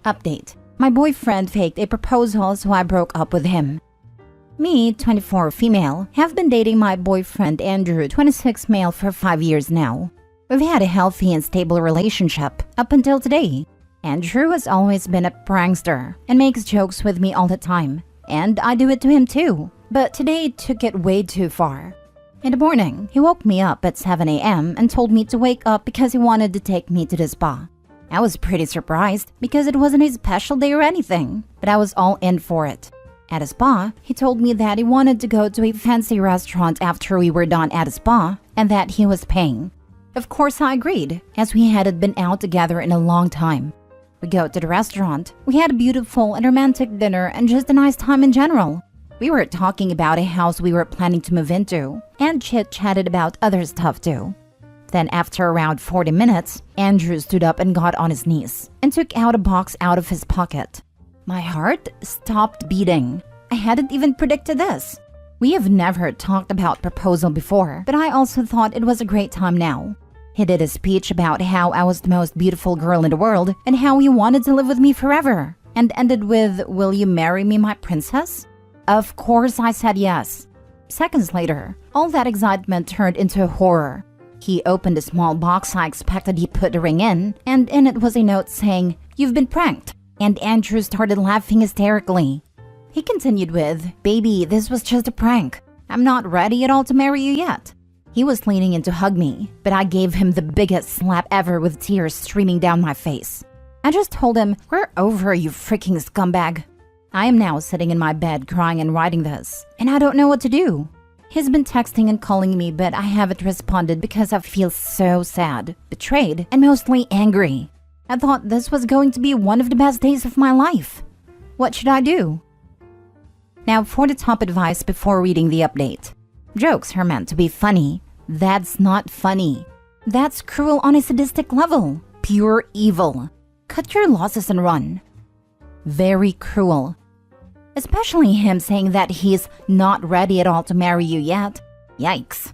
Update. My boyfriend faked a proposal, so I broke up with him. Me, 24 female, have been dating my boyfriend Andrew, 26 male, for 5 years now. We've had a healthy and stable relationship up until today. Andrew has always been a prankster and makes jokes with me all the time. And I do it to him too. But today took it way too far. In the morning, he woke me up at 7 a.m. and told me to wake up because he wanted to take me to the spa. I was pretty surprised because it wasn't his special day or anything, but I was all in for it. At a spa, he told me that he wanted to go to a fancy restaurant after we were done at a spa and that he was paying. Of course, I agreed, as we hadn't been out together in a long time. We go to the restaurant. We had a beautiful and romantic dinner and just a nice time in general. We were talking about a house we were planning to move into and chit-chatted about other stuff too. Then after around 40 minutes, Andrew stood up and got on his knees and took out a box out of his pocket. My heart stopped beating. I hadn't even predicted this. We have never talked about proposal before, but I also thought it was a great time now. He did a speech about how I was the most beautiful girl in the world and how he wanted to live with me forever, and ended with, "Will you marry me, my princess?" Of course I said yes. Seconds later, all that excitement turned into horror. He opened a small box I expected he put the ring in, and in it was a note saying, "You've been pranked." And Andrew started laughing hysterically. He continued with, "Baby, this was just a prank. I'm not ready at all to marry you yet." He was leaning in to hug me, but I gave him the biggest slap ever with tears streaming down my face. I just told him, "We're over, you freaking scumbag." I am now sitting in my bed crying and writing this, and I don't know what to do. He's been texting and calling me, but I haven't responded because I feel so sad, betrayed, and mostly angry. I thought this was going to be one of the best days of my life. What should I do? Now for the top advice before reading the update. Jokes are meant to be funny. That's not funny. That's cruel on a sadistic level. Pure evil. Cut your losses and run. Very cruel. Especially him saying that he's not ready at all to marry you yet. Yikes.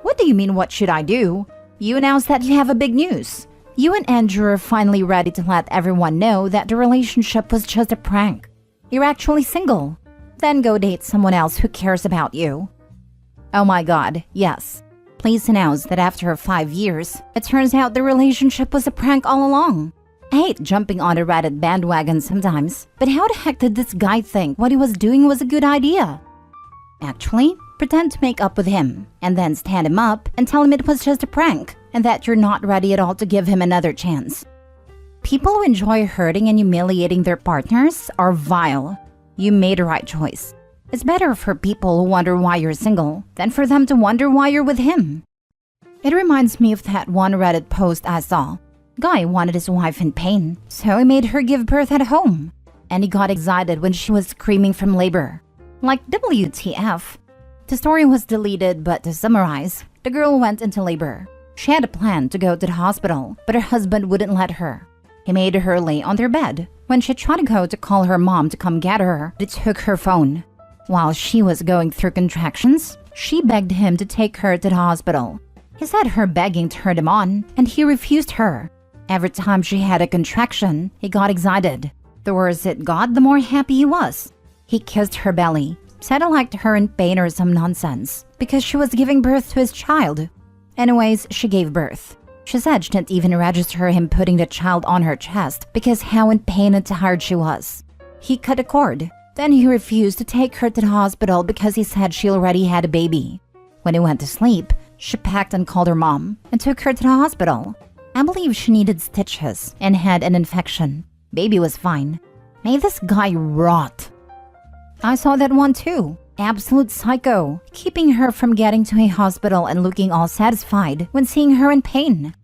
What do you mean, what should I do? You announced that you have a big news. You and Andrew are finally ready to let everyone know that the relationship was just a prank. You're actually single. Then go date someone else who cares about you. Oh my god, yes. Please announce that after 5 years, it turns out the relationship was a prank all along. I hate jumping on a Reddit bandwagon sometimes, but how the heck did this guy think what he was doing was a good idea? Actually, pretend to make up with him, and then stand him up and tell him it was just a prank, and that you're not ready at all to give him another chance. People who enjoy hurting and humiliating their partners are vile. You made the right choice. It's better for people who wonder why you're single than for them to wonder why you're with him. It reminds me of that one Reddit post I saw. Guy wanted his wife in pain, so he made her give birth at home. And he got excited when she was screaming from labor. Like WTF. The story was deleted, but to summarize, the girl went into labor. She had a plan to go to the hospital, but her husband wouldn't let her. He made her lay on their bed. When she tried to go to call her mom to come get her, they took her phone. While she was going through contractions, she begged him to take her to the hospital. He said her begging turned him on, and he refused her. Every time she had a contraction, he got excited. The worse it got, the more happy he was. He kissed her belly, said he liked her in pain or some nonsense, because she was giving birth to his child. Anyways, she gave birth. She said she didn't even register him putting the child on her chest because how in pain and tired she was. He cut a cord. Then he refused to take her to the hospital because he said she already had a baby. When he went to sleep, she packed and called her mom and took her to the hospital. I believe she needed stitches and had an infection. Baby was fine. May this guy rot. I saw that one too. Absolute psycho, keeping her from getting to a hospital and looking all satisfied when seeing her in pain.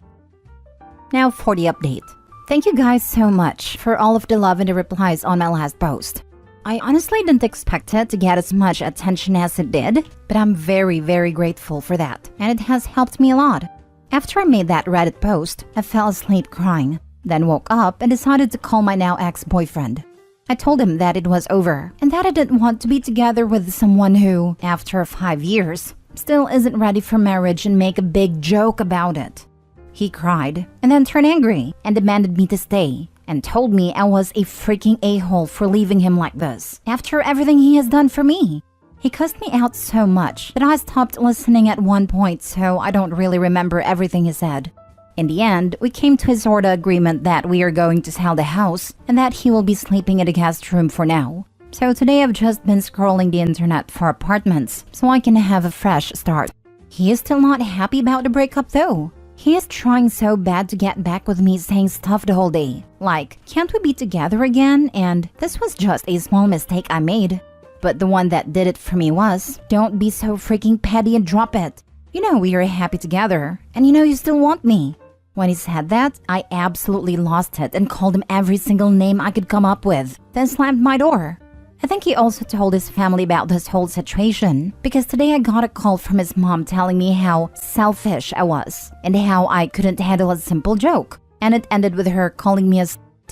Now for the update. Thank you guys so much for all of the love and the replies on my last post. I honestly didn't expect it to get as much attention as it did, but I'm very, very grateful for that, and it has helped me a lot. After I made that Reddit post, I fell asleep crying, then woke up and decided to call my now ex-boyfriend. I told him that it was over, and that I didn't want to be together with someone who, after 5 years, still isn't ready for marriage and make a big joke about it. He cried, and then turned angry, and demanded me to stay, and told me I was a freaking a-hole for leaving him like this after everything he has done for me. He cussed me out so much that I stopped listening at one point, so I don't really remember everything he said. In the end, we came to a sort of agreement that we are going to sell the house and that he will be sleeping in the guest room for now. So today I've just been scrolling the internet for apartments so I can have a fresh start. He is still not happy about the breakup though. He is trying so bad to get back with me, saying stuff the whole day. Like, can't we be together again? And this was just a small mistake I made. But the one that did it for me was, don't be so freaking petty and drop it. You know we are happy together, and you know you still want me. When he said that, I absolutely lost it and called him every single name I could come up with, then slammed my door. I think he also told his family about this whole situation, because today I got a call from his mom telling me how selfish I was, and how I couldn't handle a simple joke, and it ended with her calling me a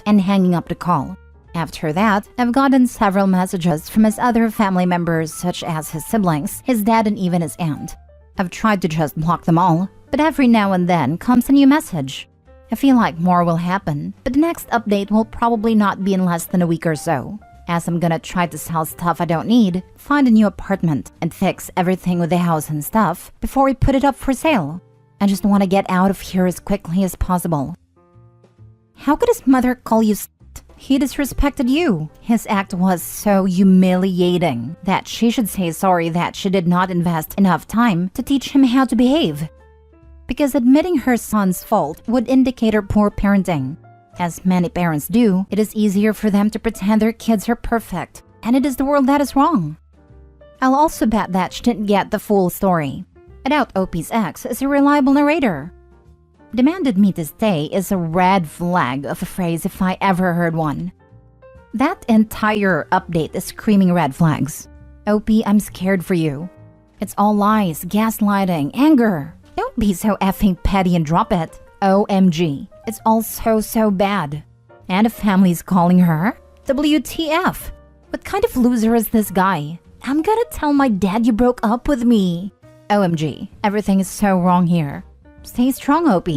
and hanging up the call. After that, I've gotten several messages from his other family members such as his siblings, his dad and even his aunt. I've tried to just block them all, but every now and then comes a new message. I feel like more will happen, but the next update will probably not be in less than a week or so, as I'm gonna try to sell stuff I don't need, find a new apartment, and fix everything with the house and stuff before we put it up for sale. I just want to get out of here as quickly as possible. How could his mother call you He disrespected you. His act was so humiliating that she should say sorry that she did not invest enough time to teach him how to behave. Because admitting her son's fault would indicate her poor parenting. As many parents do, it is easier for them to pretend their kids are perfect, and it is the world that is wrong. I'll also bet that she didn't get the full story. I doubt OP's ex is a reliable narrator. Demanded me to stay is a red flag of a phrase if I ever heard one. That entire update is screaming red flags. OP, I'm scared for you. It's all lies, gaslighting, anger. Don't be so effing petty and drop it. OMG. It's all so bad. And a family's calling her? WTF? What kind of loser is this guy? I'm gonna tell my dad you broke up with me. OMG. Everything is so wrong here. Stay strong, OP.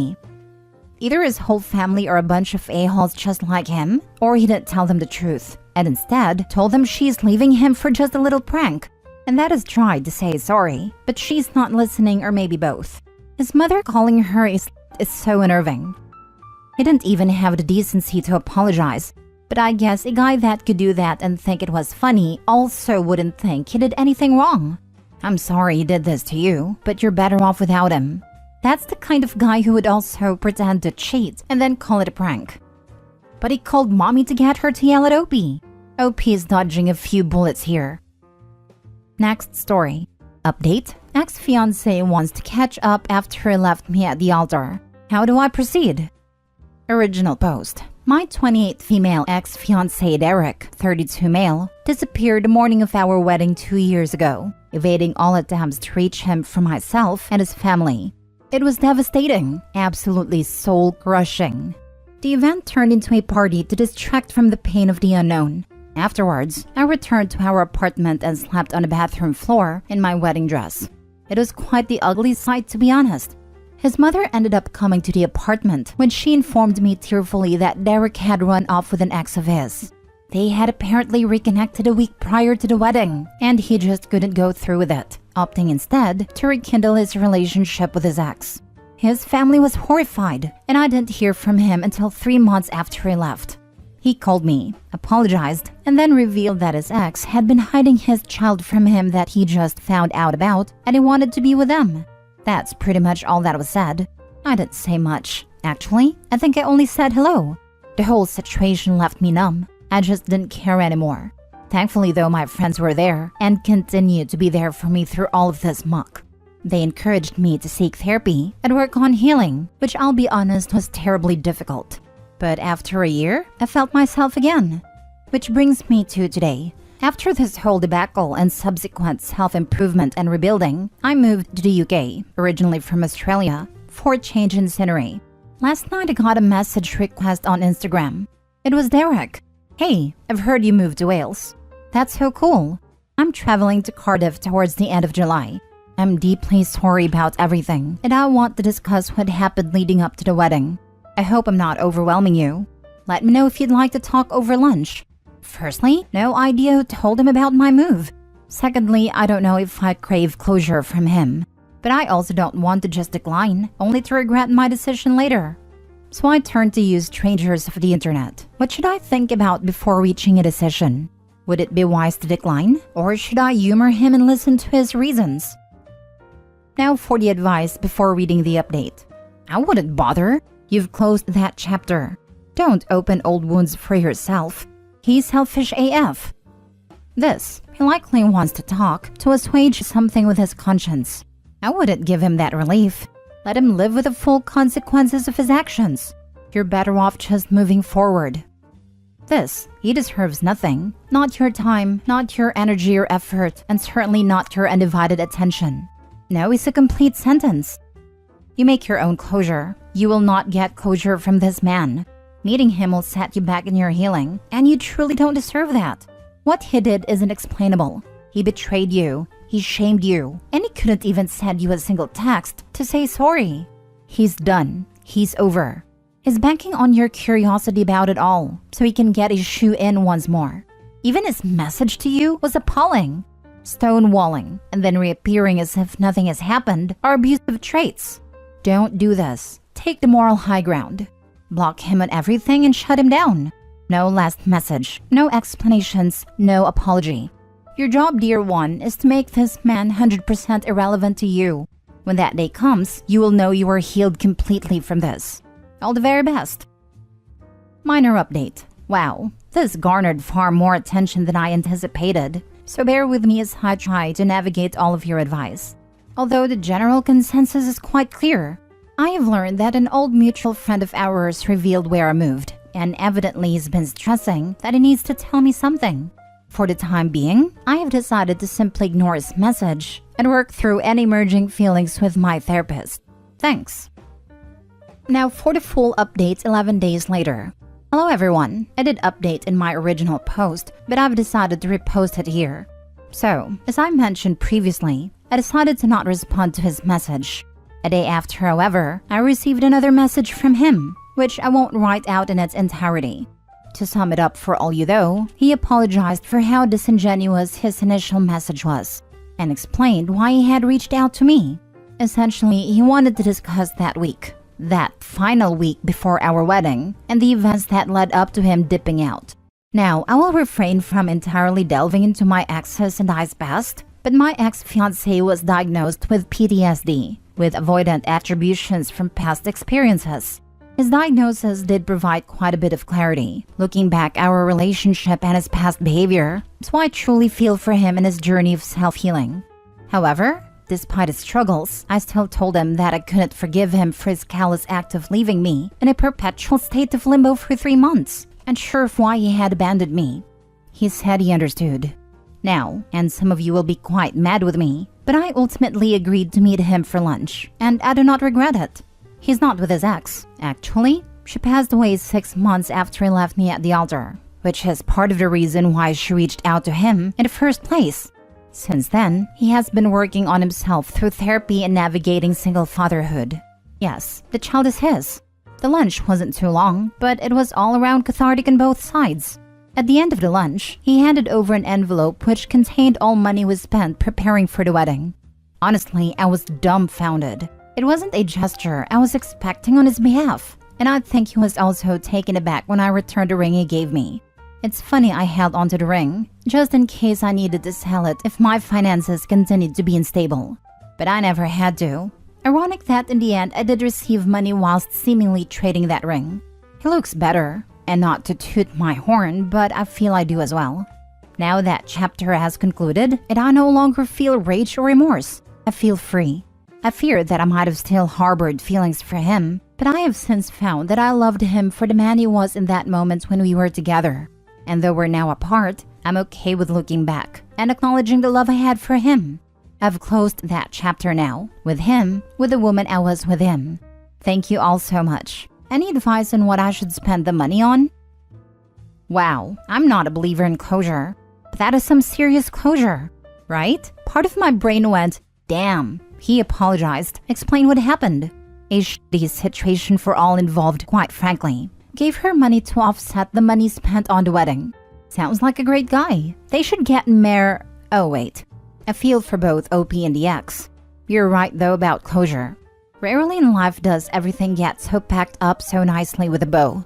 Either his whole family are a bunch of a-holes just like him, or he didn't tell them the truth, and instead told them she's leaving him for just a little prank. And that has tried to say sorry, but she's not listening, or maybe both. His mother calling her is so unnerving. He didn't even have the decency to apologize, but I guess a guy that could do that and think it was funny also wouldn't think he did anything wrong. I'm sorry he did this to you, but you're better off without him. That's the kind of guy who would also pretend to cheat and then call it a prank. But he called mommy to get her to yell at OP. OP is dodging a few bullets here. Next story. Update. Ex-fiancé wants to catch up after he left me at the altar. How do I proceed? Original post. My 28th female ex-fiancé Derek, 32 male, disappeared the morning of our wedding 2 years ago, evading all attempts to reach him from myself and his family. It was devastating, absolutely soul-crushing. The event turned into a party to distract from the pain of the unknown. Afterwards, I returned to our apartment and slept on the bathroom floor in my wedding dress. It was quite the ugly sight, to be honest. His mother ended up coming to the apartment when she informed me tearfully that Derek had run off with an ex of his. They had apparently reconnected a week prior to the wedding, and he just couldn't go through with it, opting instead to rekindle his relationship with his ex. His family was horrified, and I didn't hear from him until 3 months after he left. He called me, apologized, and then revealed that his ex had been hiding his child from him that he just found out about, and he wanted to be with them. That's pretty much all that was said. I didn't say much. Actually, I think I only said hello. The whole situation left me numb. I just didn't care anymore. Thankfully though, my friends were there and continued to be there for me through all of this muck. They encouraged me to seek therapy and work on healing, which I'll be honest was terribly difficult. But after a year, I felt myself again. Which brings me to today. After this whole debacle and subsequent self-improvement and rebuilding, I moved to the UK, originally from Australia, for a change in scenery. Last night I got a message request on Instagram. It was Derek. Hey, I've heard you moved to Wales. That's so cool. I'm traveling to Cardiff towards the end of July. I'm deeply sorry about everything, and I want to discuss what happened leading up to the wedding. I hope I'm not overwhelming you. Let me know if you'd like to talk over lunch. Firstly, no idea who told him about my move. Secondly, I don't know if I crave closure from him. But I also don't want to just decline, only to regret my decision later. So I turned to use strangers of the internet. What should I think about before reaching a decision? Would it be wise to decline? Or should I humor him and listen to his reasons? Now for the advice before reading the update. I wouldn't bother. You've closed that chapter. Don't open old wounds for yourself. He's selfish AF. This, he likely wants to talk to assuage something with his conscience. I wouldn't give him that relief. Let him live with the full consequences of his actions. You're better off just moving forward. This, he deserves nothing. Not your time, not your energy or effort, and certainly not your undivided attention. No is a complete sentence. You make your own closure. You will not get closure from this man. Meeting him will set you back in your healing, and you truly don't deserve that. What he did isn't explainable. He betrayed you, he shamed you, and he couldn't even send you a single text to say sorry. He's done. He's over. He's banking on your curiosity about it all, so he can get his shoe in once more. Even his message to you was appalling. Stonewalling, and then reappearing as if nothing has happened are abusive traits. Don't do this. Take the moral high ground. Block him on everything and shut him down. No last message, no explanations, no apology. Your job, dear one, is to make this man 100% irrelevant to you. When that day comes, you will know you are healed completely from this. All the very best. Minor update. Wow, this garnered far more attention than I anticipated, so bear with me as I try to navigate all of your advice. Although the general consensus is quite clear, I have learned that an old mutual friend of ours revealed where I moved, and evidently he's been stressing that he needs to tell me something. For the time being, I have decided to simply ignore his message and work through any emerging feelings with my therapist. Thanks. Now for the full update 11 days later. Hello everyone, I did update in my original post, but I've decided to repost it here. So, as I mentioned previously, I decided to not respond to his message. A day after, however, I received another message from him, which I won't write out in its entirety. To sum it up for all you though, he apologized for how disingenuous his initial message was, and explained why he had reached out to me. Essentially, he wanted to discuss that week, that final week before our wedding, and the events that led up to him dipping out. Now, I will refrain from entirely delving into my ex's and I's past, but my ex-fiancé was diagnosed with PTSD, with avoidant attributions from past experiences. His diagnosis did provide quite a bit of clarity, looking back our relationship and his past behavior, so I truly feel for him in his journey of self-healing. However, despite his struggles, I still told him that I couldn't forgive him for his callous act of leaving me in a perpetual state of limbo for 3 months, unsure of why he had abandoned me. He said he understood. Now, and some of you will be quite mad with me, but I ultimately agreed to meet him for lunch, and I do not regret it. He's not with his ex. Actually, she passed away 6 months after he left me at the altar, which is part of the reason why she reached out to him in the first place. Since then, he has been working on himself through therapy and navigating single fatherhood. Yes, the child is his. The lunch wasn't too long, but it was all around cathartic on both sides. At the end of the lunch, he handed over an envelope which contained all money we spent preparing for the wedding. Honestly, I was dumbfounded. It wasn't a gesture I was expecting on his behalf, and I think he was also taken aback when I returned the ring he gave me. It's funny I held onto the ring, just in case I needed to sell it if my finances continued to be unstable. But I never had to. Ironic that in the end I did receive money whilst seemingly trading that ring. He looks better, and not to toot my horn, but I feel I do as well. Now that chapter has concluded, and I no longer feel rage or remorse. I feel free. I fear that I might have still harbored feelings for him, but I have since found that I loved him for the man he was in that moment when we were together. And though we're now apart, I'm okay with looking back and acknowledging the love I had for him. I've closed that chapter now, with him, with the woman I was with him. Thank you all so much. Any advice on what I should spend the money on? Wow, I'm not a believer in closure, but that is some serious closure, right? Part of my brain went, damn. He apologized, explained what happened. A shitty situation for all involved, quite frankly. Gave her money to offset the money spent on the wedding. Sounds like a great guy. They should get Oh wait. I feel for both OP and the ex. You're right though about closure. Rarely in life does everything get so packed up so nicely with a bow.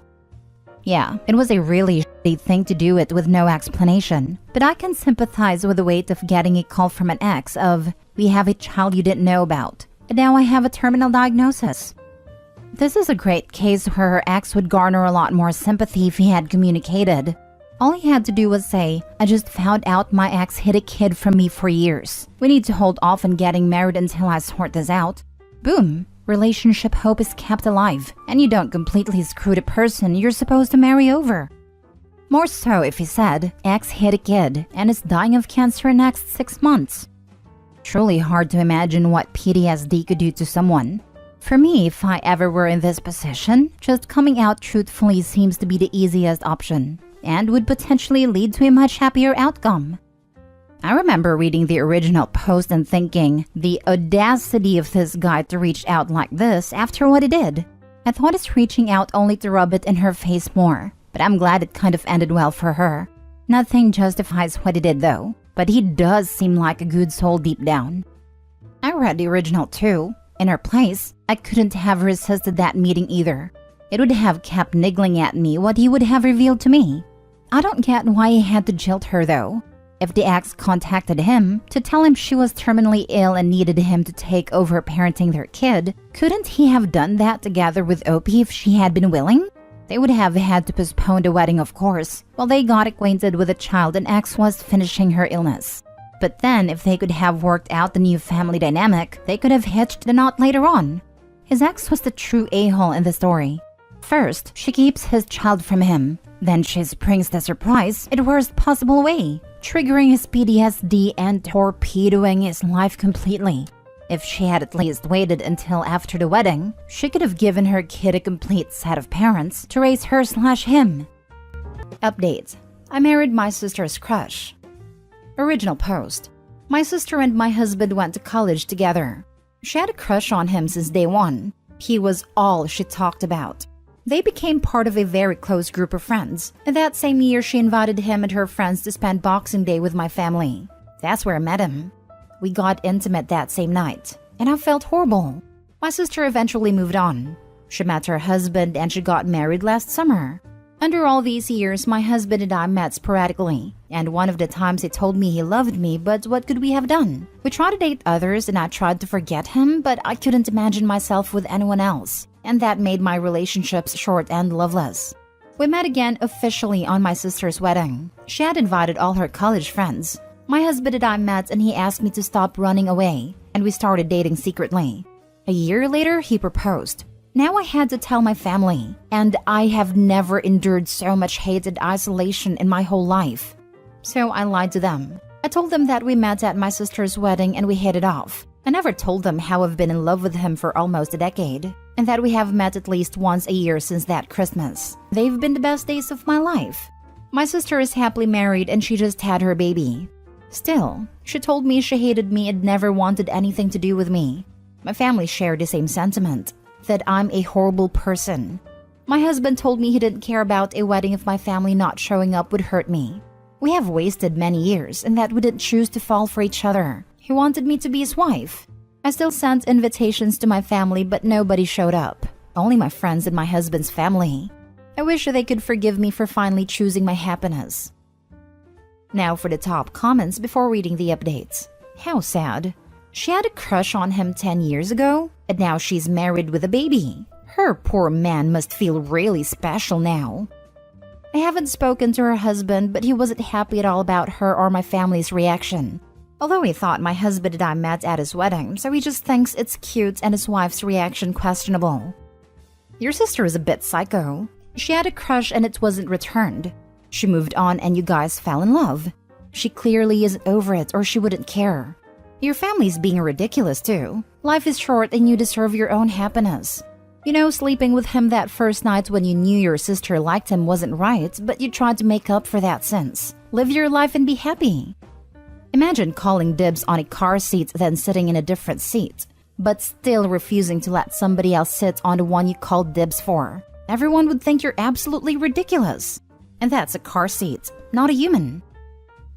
Yeah, it was a really shitty thing to do it with no explanation, but I can sympathize with the weight of getting a call from an ex of, "We have a child you didn't know about, and now I have a terminal diagnosis." This is a great case where her ex would garner a lot more sympathy if he had communicated. All he had to do was say, "I just found out my ex hid a kid from me for years. We need to hold off on getting married until I sort this out." Boom! Relationship hope is kept alive, and you don't completely screw the person you're supposed to marry over. More so if he said, "Ex hid a kid and is dying of cancer in next 6 months." Truly hard to imagine what PTSD could do to someone. For me, if I ever were in this position, just coming out truthfully seems to be the easiest option, and would potentially lead to a much happier outcome. I remember reading the original post and thinking, the audacity of this guy to reach out like this after what he did. I thought he's reaching out only to rub it in her face more, but I'm glad it kind of ended well for her. Nothing justifies what he did though, but he does seem like a good soul deep down. I read the original too. In her place, I couldn't have resisted that meeting either. It would have kept niggling at me what he would have revealed to me. I don't get why he had to jilt her though. If the ex contacted him to tell him she was terminally ill and needed him to take over parenting their kid, couldn't he have done that together with OP if she had been willing? They would have had to postpone the wedding, of course, while they got acquainted with the child and ex was finishing her illness. But then, if they could have worked out the new family dynamic, they could have hitched the knot later on. His ex was the true a-hole in the story. First, she keeps his child from him. Then she springs the surprise in the worst possible way, triggering his PTSD and torpedoing his life completely. If she had at least waited until after the wedding, she could have given her kid a complete set of parents to raise her/him. Update. I married my sister's crush. Original post. My sister and my husband went to college together. She had a crush on him since day one. He was all she talked about. They became part of a very close group of friends, and that same year she invited him and her friends to spend Boxing Day with my family. That's where I met him. We got intimate that same night, and I felt horrible. My sister eventually moved on. She met her husband and she got married last summer. Under all these years, my husband and I met sporadically, and one of the times he told me he loved me, but what could we have done? We tried to date others and I tried to forget him, but I couldn't imagine myself with anyone else, and that made my relationships short and loveless. We met again officially on my sister's wedding. She had invited all her college friends. My husband and I met and he asked me to stop running away, and we started dating secretly. A year later, he proposed. Now I had to tell my family, and I have never endured so much hate and isolation in my whole life. So I lied to them. I told them that we met at my sister's wedding and we hit it off. I never told them how I've been in love with him for almost a decade, and that we have met at least once a year since that Christmas. They've been the best days of my life. My sister is happily married and she just had her baby. Still, she told me she hated me and never wanted anything to do with me. My family shared the same sentiment, that I'm a horrible person. My husband told me he didn't care about a wedding if my family not showing up would hurt me. We have wasted many years and that we didn't choose to fall for each other. He wanted me to be his wife. I still sent invitations to my family, but nobody showed up. Only my friends and my husband's family. I wish they could forgive me for finally choosing my happiness. Now for the top comments before reading the updates. How sad. She had a crush on him 10 years ago, and now she's married with a baby. Her poor man must feel really special now. I haven't spoken to her husband, but he wasn't happy at all about her or my family's reaction. Although he thought my husband and I met at his wedding, so he just thinks it's cute and his wife's reaction questionable. Your sister is a bit psycho. She had a crush and it wasn't returned. She moved on and you guys fell in love. She clearly isn't over it or she wouldn't care. Your family's being ridiculous too. Life is short and you deserve your own happiness. You know, sleeping with him that first night when you knew your sister liked him wasn't right, but you tried to make up for that since. Live your life and be happy. Imagine calling dibs on a car seat then sitting in a different seat, but still refusing to let somebody else sit on the one you called dibs for. Everyone would think you're absolutely ridiculous. And that's a car seat, not a human.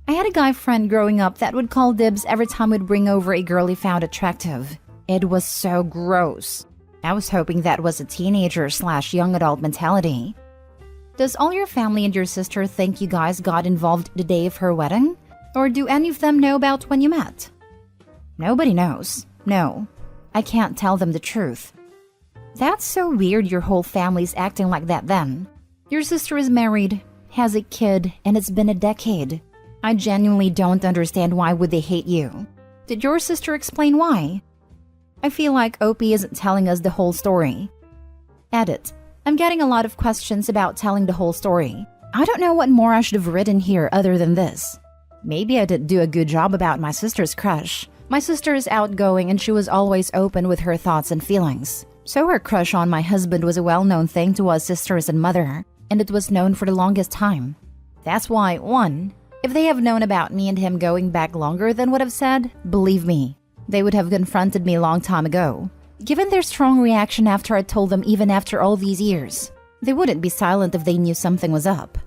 I had a guy friend growing up that would call dibs every time we'd bring over a girl he found attractive. It was so gross. I was hoping that was a teenager/young adult mentality. Does all your family and your sister think you guys got involved the day of her wedding? Or do any of them know about when you met? Nobody knows. No, I can't tell them the truth. That's so weird your whole family's acting like that then. Your sister is married, has a kid, and it's been a decade. I genuinely don't understand why would they hate you. Did your sister explain why? I feel like OP isn't telling us the whole story. Edit. I'm getting a lot of questions about telling the whole story. I don't know what more I should have written here other than this. Maybe I didn't do a good job about my sister's crush. My sister is outgoing and she was always open with her thoughts and feelings. So her crush on my husband was a well-known thing to us sisters and mother, and it was known for the longest time. That's why, 1, if they have known about me and him going back longer than what I've said, believe me, they would have confronted me a long time ago. Given their strong reaction after I told them even after all these years, they wouldn't be silent if they knew something was up.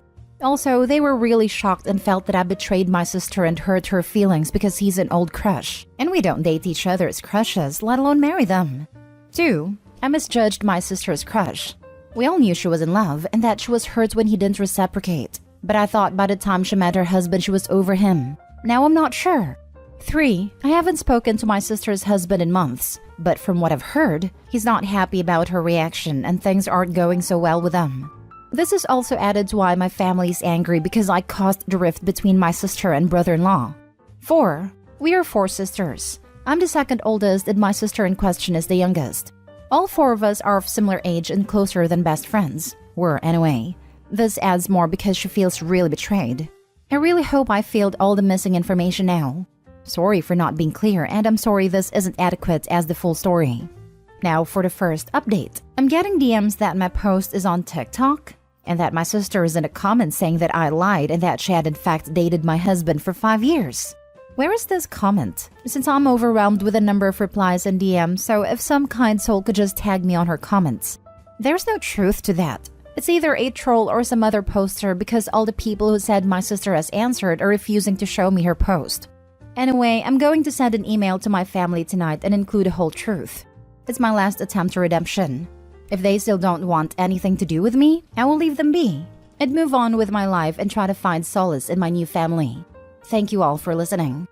Also, they were really shocked and felt that I betrayed my sister and hurt her feelings because he's an old crush, and we don't date each other as crushes, let alone marry them. 2, I misjudged my sister's crush. We all knew she was in love and that she was hurt when he didn't reciprocate, but I thought by the time she met her husband she was over him. Now I'm not sure. 3, I haven't spoken to my sister's husband in months, but from what I've heard, he's not happy about her reaction and things aren't going so well with them. This is also added to why my family is angry because I caused the rift between my sister and brother-in-law. 4, we are 4 sisters. I'm the second oldest and my sister in question is the youngest. All 4 of us are of similar age and closer than best friends. Were, anyway. This adds more because she feels really betrayed. I really hope I filled all the missing information now. Sorry for not being clear, and I'm sorry this isn't adequate as the full story. Now for the first update. I'm getting DMs that my post is on TikTok, and that my sister is in a comment saying that I lied and that she had in fact dated my husband for 5 years. Where is this comment? Since I'm overwhelmed with a number of replies and DMs, so if some kind soul could just tag me on her comments. There's no truth to that. It's either a troll or some other poster because all the people who said my sister has answered are refusing to show me her post. Anyway, I'm going to send an email to my family tonight and include the whole truth. It's my last attempt at redemption. If they still don't want anything to do with me, I will leave them be. I'd move on with my life and try to find solace in my new family. Thank you all for listening.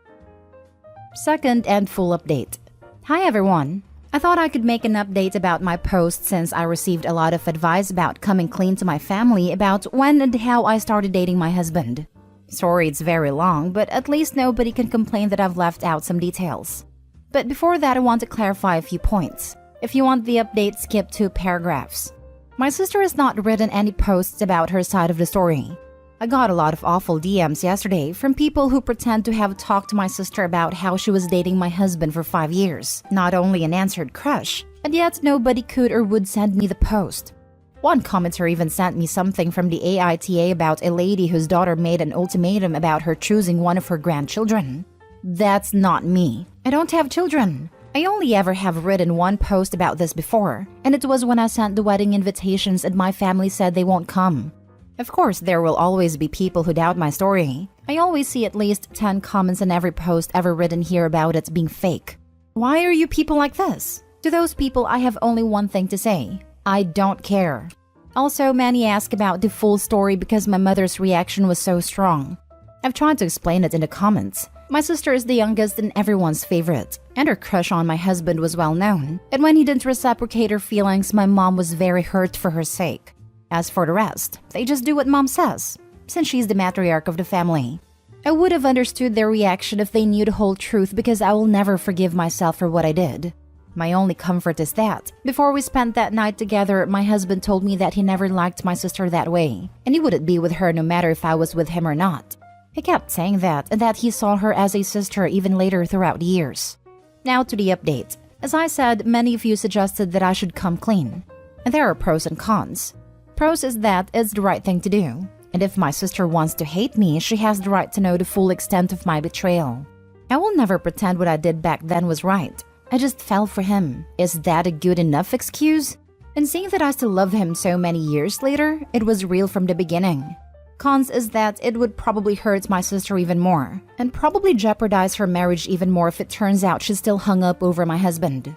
Second and full update. Hi everyone. I thought I could make an update about my post since I received a lot of advice about coming clean to my family about when and how I started dating my husband. Sorry it's very long, but at least nobody can complain that I've left out some details. But before that, I want to clarify a few points. If you want the update, skip 2 paragraphs. My sister has not written any posts about her side of the story. I got a lot of awful DMs yesterday from people who pretend to have talked to my sister about how she was dating my husband for 5 years, not only an answered crush, and yet nobody could or would send me the post. One commenter even sent me something from the AITA about a lady whose daughter made an ultimatum about her choosing one of her grandchildren. That's not me. I don't have children. I only ever have written one post about this before, and it was when I sent the wedding invitations and my family said they won't come. Of course, there will always be people who doubt my story. I always see at least 10 comments in every post ever written here about it being fake. Why are you people like this? To those people, I have only one thing to say. I don't care. Also, many ask about the full story because my mother's reaction was so strong. I've tried to explain it in the comments. My sister is the youngest and everyone's favorite, and her crush on my husband was well known. And when he didn't reciprocate her feelings, my mom was very hurt for her sake. As for the rest, they just do what mom says, since she's the matriarch of the family. I would have understood their reaction if they knew the whole truth because I will never forgive myself for what I did. My only comfort is that, before we spent that night together, my husband told me that he never liked my sister that way, and he wouldn't be with her no matter if I was with him or not. He kept saying that, and that he saw her as a sister even later throughout the years. Now to the update. As I said, many of you suggested that I should come clean. And there are pros and cons. Pros is that it's the right thing to do. And if my sister wants to hate me, she has the right to know the full extent of my betrayal. I will never pretend what I did back then was right. I just fell for him. Is that a good enough excuse? And seeing that I still love him so many years later, it was real from the beginning. Cons is that it would probably hurt my sister even more, and probably jeopardize her marriage even more if it turns out she's still hung up over my husband.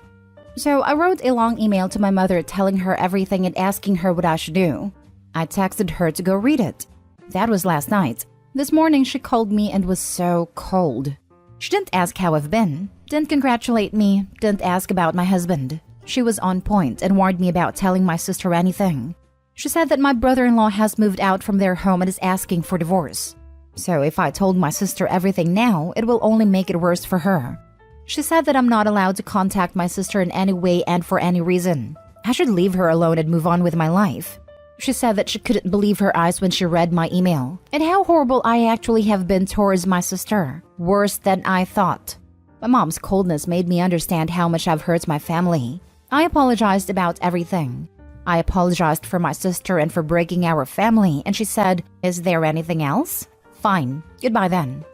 So I wrote a long email to my mother telling her everything and asking her what I should do. I texted her to go read it. That was last night. This morning she called me and was so cold. She didn't ask how I've been, didn't congratulate me, didn't ask about my husband. She was on point and warned me about telling my sister anything. She said that my brother-in-law has moved out from their home and is asking for divorce. So if I told my sister everything now, it will only make it worse for her. She said that I'm not allowed to contact my sister in any way and for any reason. I should leave her alone and move on with my life. She said that she couldn't believe her eyes when she read my email, and how horrible I actually have been towards my sister. Worse than I thought. My mom's coldness made me understand how much I've hurt my family. I apologized about everything. I apologized for my sister and for breaking our family, and she said, "Is there anything else?" Fine, goodbye then.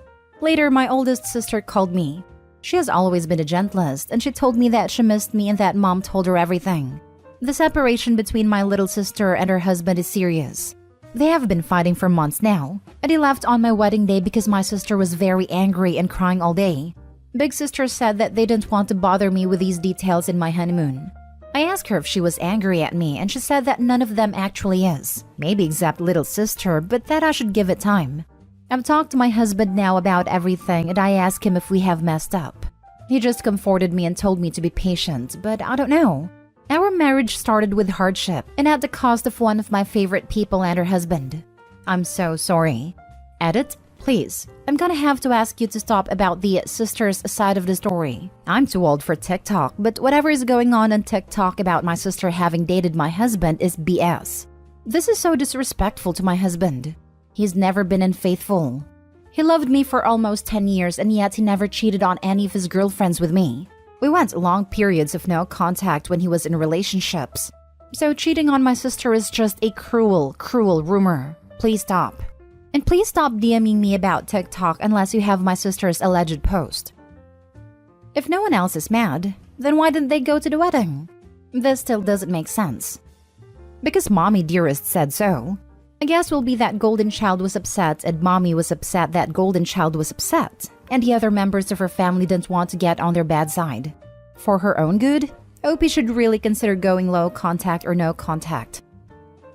Later, my oldest sister called me. She has always been the gentlest, and she told me that she missed me and that mom told her everything. The separation between my little sister and her husband is serious. They have been fighting for months now, and he left on my wedding day because my sister was very angry and crying all day. Big sister said that they didn't want to bother me with these details in my honeymoon. I asked her if she was angry at me, and she said that none of them actually is. Maybe except little sister, but that I should give it time. I've talked to my husband now about everything, and I asked him if we have messed up. He just comforted me and told me to be patient, but I don't know. Our marriage started with hardship, and at the cost of one of my favorite people and her husband. I'm so sorry. Edit, please. I'm gonna have to ask you to stop about the sister's side of the story. I'm too old for TikTok, but whatever is going on TikTok about my sister having dated my husband is BS. This is so disrespectful to my husband. He's never been unfaithful. He loved me for almost 10 years, and yet he never cheated on any of his girlfriends with me. We went long periods of no contact when he was in relationships. So cheating on my sister is just a cruel, cruel rumor. Please stop. And please stop DMing me about TikTok unless you have my sister's alleged post. If no one else is mad, then why didn't they go to the wedding? This still doesn't make sense. Because Mommy Dearest said so. I guess will be that Golden Child was upset and Mommy was upset that Golden Child was upset, and the other members of her family didn't want to get on their bad side. For her own good, Opie should really consider going low contact or no contact.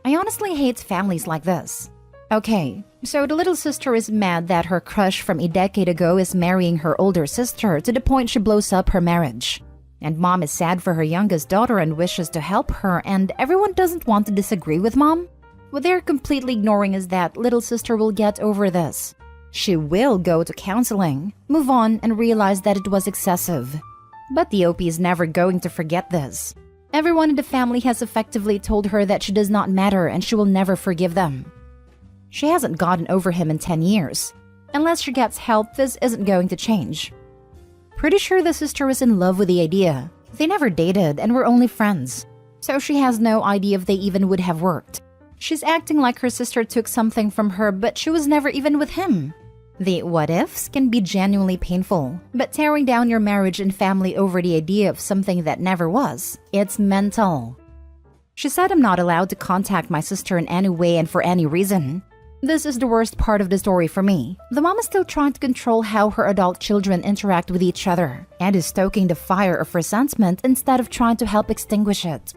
I honestly hate families like this. Okay, so the little sister is mad that her crush from a decade ago is marrying her older sister to the point she blows up her marriage. And Mom is sad for her youngest daughter and wishes to help her, and everyone doesn't want to disagree with Mom? What they're completely ignoring is that little sister will get over this. She will go to counseling, move on, and realize that it was excessive. But the OP is never going to forget this. Everyone in the family has effectively told her that she does not matter and she will never forgive them. She hasn't gotten over him in 10 years. Unless she gets help, this isn't going to change. Pretty sure the sister was in love with the idea. They never dated and were only friends. So she has no idea if they even would have worked. She's acting like her sister took something from her, but she was never even with him. The what-ifs can be genuinely painful, but tearing down your marriage and family over the idea of something that never was, it's mental. She said I'm not allowed to contact my sister in any way and for any reason. This is the worst part of the story for me. The mom is still trying to control how her adult children interact with each other, and is stoking the fire of resentment instead of trying to help extinguish it.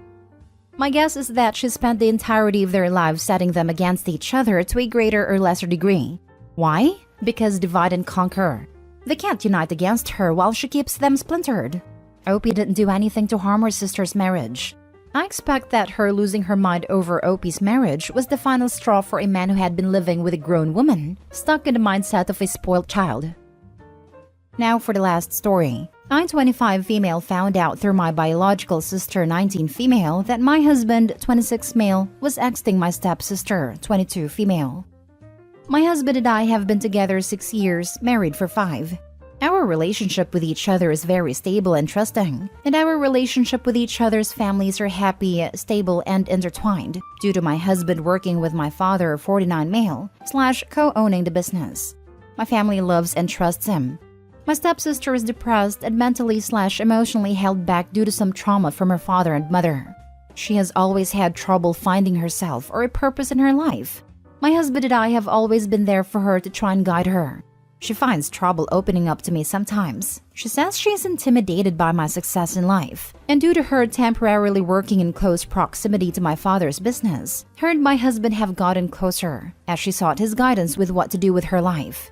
My guess is that she spent the entirety of their lives setting them against each other to a greater or lesser degree. Why? Because divide and conquer. They can't unite against her while she keeps them splintered. Opie didn't do anything to harm her sister's marriage. I expect that her losing her mind over Opie's marriage was the final straw for a man who had been living with a grown woman, stuck in the mindset of a spoiled child. Now for the last story. I, 25 female, found out through my biological sister, 19 female, that my husband, 26 male, was exting my stepsister, 22 female. My husband and I have been together 6 years, married for 5. Our relationship with each other is very stable and trusting, and our relationship with each other's families are happy, stable, and intertwined, due to my husband working with my father, 49 male, / co-owning the business. My family loves and trusts him. My stepsister is depressed and mentally / emotionally held back due to some trauma from her father and mother. She has always had trouble finding herself or a purpose in her life. My husband and I have always been there for her to try and guide her. She finds trouble opening up to me sometimes. She says she is intimidated by my success in life, and due to her temporarily working in close proximity to my father's business, her and my husband have gotten closer as she sought his guidance with what to do with her life.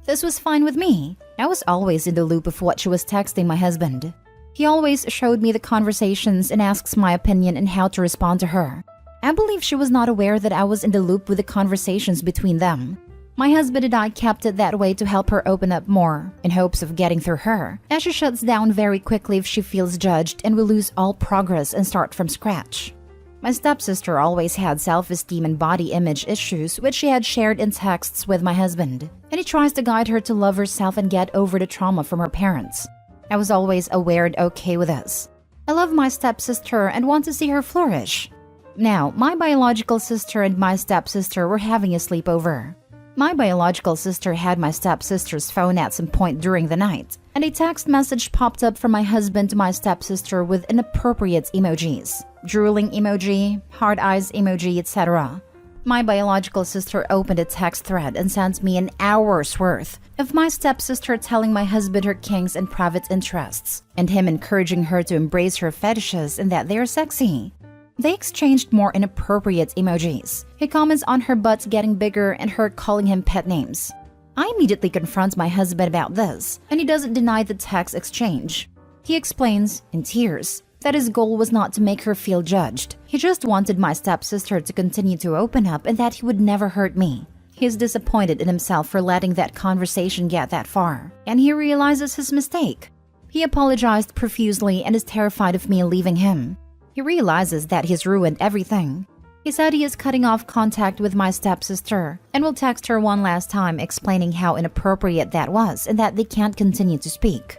This was fine with me. I was always in the loop of what she was texting my husband. He always showed me the conversations and asks my opinion and how to respond to her. I believe she was not aware that I was in the loop with the conversations between them. My husband and I kept it that way to help her open up more, in hopes of getting through her, as she shuts down very quickly if she feels judged and will lose all progress and start from scratch. My stepsister always had self-esteem and body image issues, which she had shared in texts with my husband, and he tries to guide her to love herself and get over the trauma from her parents. I was always aware and okay with this. I love my stepsister and want to see her flourish. Now, my biological sister and my stepsister were having a sleepover. My biological sister had my stepsister's phone at some point during the night, and a text message popped up from my husband to my stepsister with inappropriate emojis, drooling emoji, hard eyes emoji, etc. My biological sister opened a text thread and sent me an hour's worth of my stepsister telling my husband her kinks and private interests, and him encouraging her to embrace her fetishes and that they are sexy. They exchanged more inappropriate emojis. He comments on her butt getting bigger and her calling him pet names. I immediately confront my husband about this, and he doesn't deny the text exchange. He explains, in tears, that his goal was not to make her feel judged. He just wanted my stepsister to continue to open up and that he would never hurt me. He is disappointed in himself for letting that conversation get that far, and he realizes his mistake. He apologized profusely and is terrified of me leaving him. He realizes that he's ruined everything. He said he is cutting off contact with my stepsister and will text her one last time explaining how inappropriate that was and that they can't continue to speak.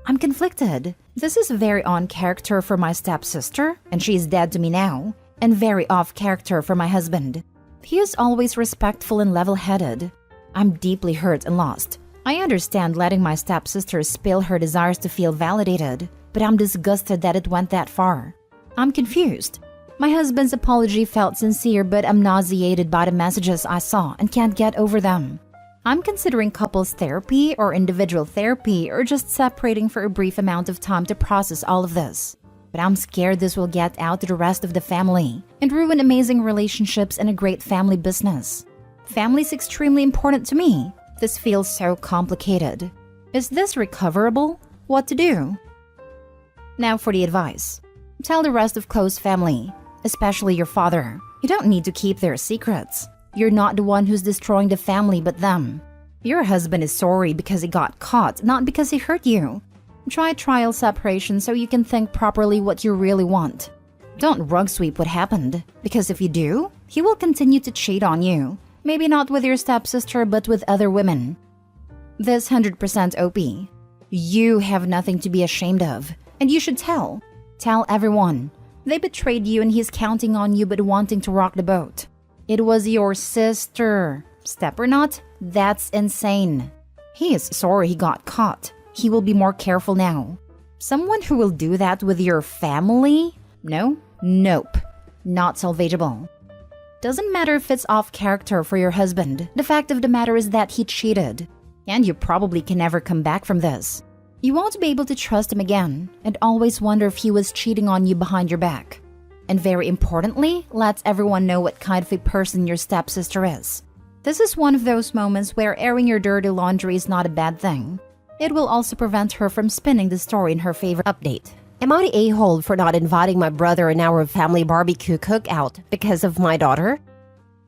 I'm conflicted. This is very on character for my stepsister, and she is dead to me now, and very off character for my husband. He is always respectful and level-headed. I'm deeply hurt and lost. I understand letting my stepsister spill her desires to feel validated, but I'm disgusted that it went that far. I'm confused. My husband's apology felt sincere, but I'm nauseated by the messages I saw and can't get over them. I'm considering couples therapy or individual therapy or just separating for a brief amount of time to process all of this. But I'm scared this will get out to the rest of the family and ruin amazing relationships and a great family business. Family's extremely important to me. This feels so complicated. Is this recoverable? What to do? Now for the advice. Tell the rest of close family, especially your father. You don't need to keep their secrets. You're not the one who's destroying the family but them. Your husband is sorry because he got caught, not because he hurt you. Try trial separation so you can think properly what you really want. Don't rug sweep what happened, because if you do, he will continue to cheat on you. Maybe not with your stepsister but with other women. This 100% OP. You have nothing to be ashamed of, and you should tell. Tell everyone. They betrayed you and he's counting on you but wanting to rock the boat. It was your sister. Step or not, that's insane. He is sorry he got caught. He will be more careful now. Someone who will do that with your family? No? Nope. Not salvageable. Doesn't matter if it's off character for your husband. The fact of the matter is that he cheated. And you probably can never come back from this. You won't be able to trust him again and always wonder if he was cheating on you behind your back. And very importantly, let everyone know what kind of a person your stepsister is. This is one of those moments where airing your dirty laundry is not a bad thing. It will also prevent her from spinning the story in her favor. Update. Am I the a-hole for not inviting my brother in our family barbecue cookout because of my daughter?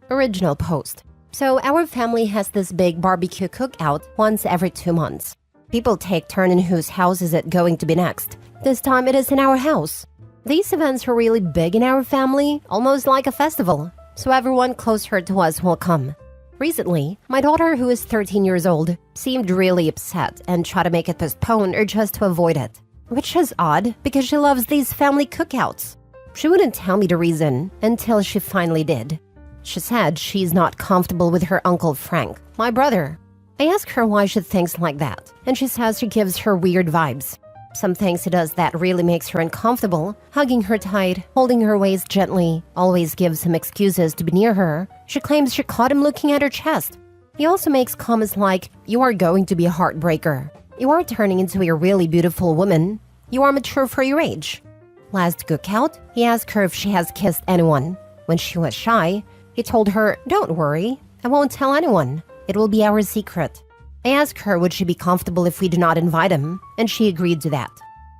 Original post. So our family has this big barbecue cookout once every 2 months. People take turn in whose house is it going to be next. This time it is in our house. These events are really big in our family, almost like a festival, so everyone closer to us will come. Recently, my daughter, who is 13 years old, seemed really upset and tried to make it postpone or just to avoid it, which is odd because she loves these family cookouts. She wouldn't tell me the reason until she finally did. She said she's not comfortable with her Uncle Frank, my brother. I asked her why she thinks like that, and she says she gives her weird vibes. Some things he does that really makes her uncomfortable, hugging her tight, holding her waist gently, always gives him excuses to be near her. She claims she caught him looking at her chest. He also makes comments like, "You are going to be a heartbreaker. You are turning into a really beautiful woman. You are mature for your age." Last cookout, he asked her if she has kissed anyone. When she was shy, he told her, "Don't worry, I won't tell anyone. It will be our secret." I asked her would she be comfortable if we do not invite him, and she agreed to that.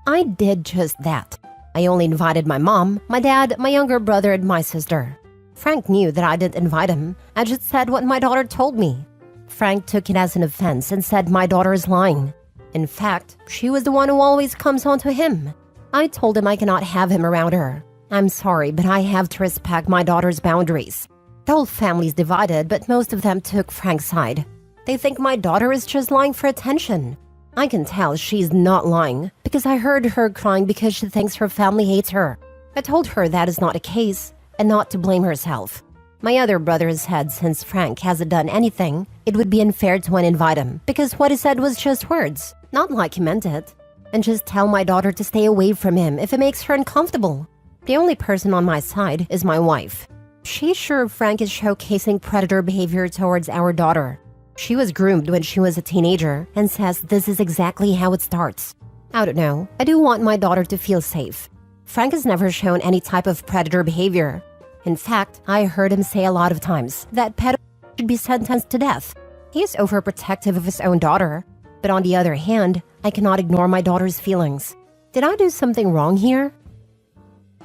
I did just that. I only invited my mom, my dad, my younger brother, and my sister. Frank knew that I didn't invite him. I just said what my daughter told me. Frank took it as an offense and said my daughter is lying. In fact, she was the one who always comes on to him. I told him I cannot have him around her. I'm sorry, but I have to respect my daughter's boundaries. The whole family's divided, but most of them took Frank's side. They think my daughter is just lying for attention. I can tell she's not lying because I heard her crying because she thinks her family hates her. I told her that is not the case and not to blame herself. My other brother said since Frank hasn't done anything, it would be unfair to uninvite him because what he said was just words, not like he meant it. And just tell my daughter to stay away from him if it makes her uncomfortable. The only person on my side is my wife. She's sure Frank is showcasing predator behavior towards our daughter. She was groomed when she was a teenager and says this is exactly how it starts. I don't know. I do want my daughter to feel safe. Frank has never shown any type of predator behavior. In fact, I heard him say a lot of times that pedophiles should be sentenced to death. He is overprotective of his own daughter. But on the other hand, I cannot ignore my daughter's feelings. Did I do something wrong here?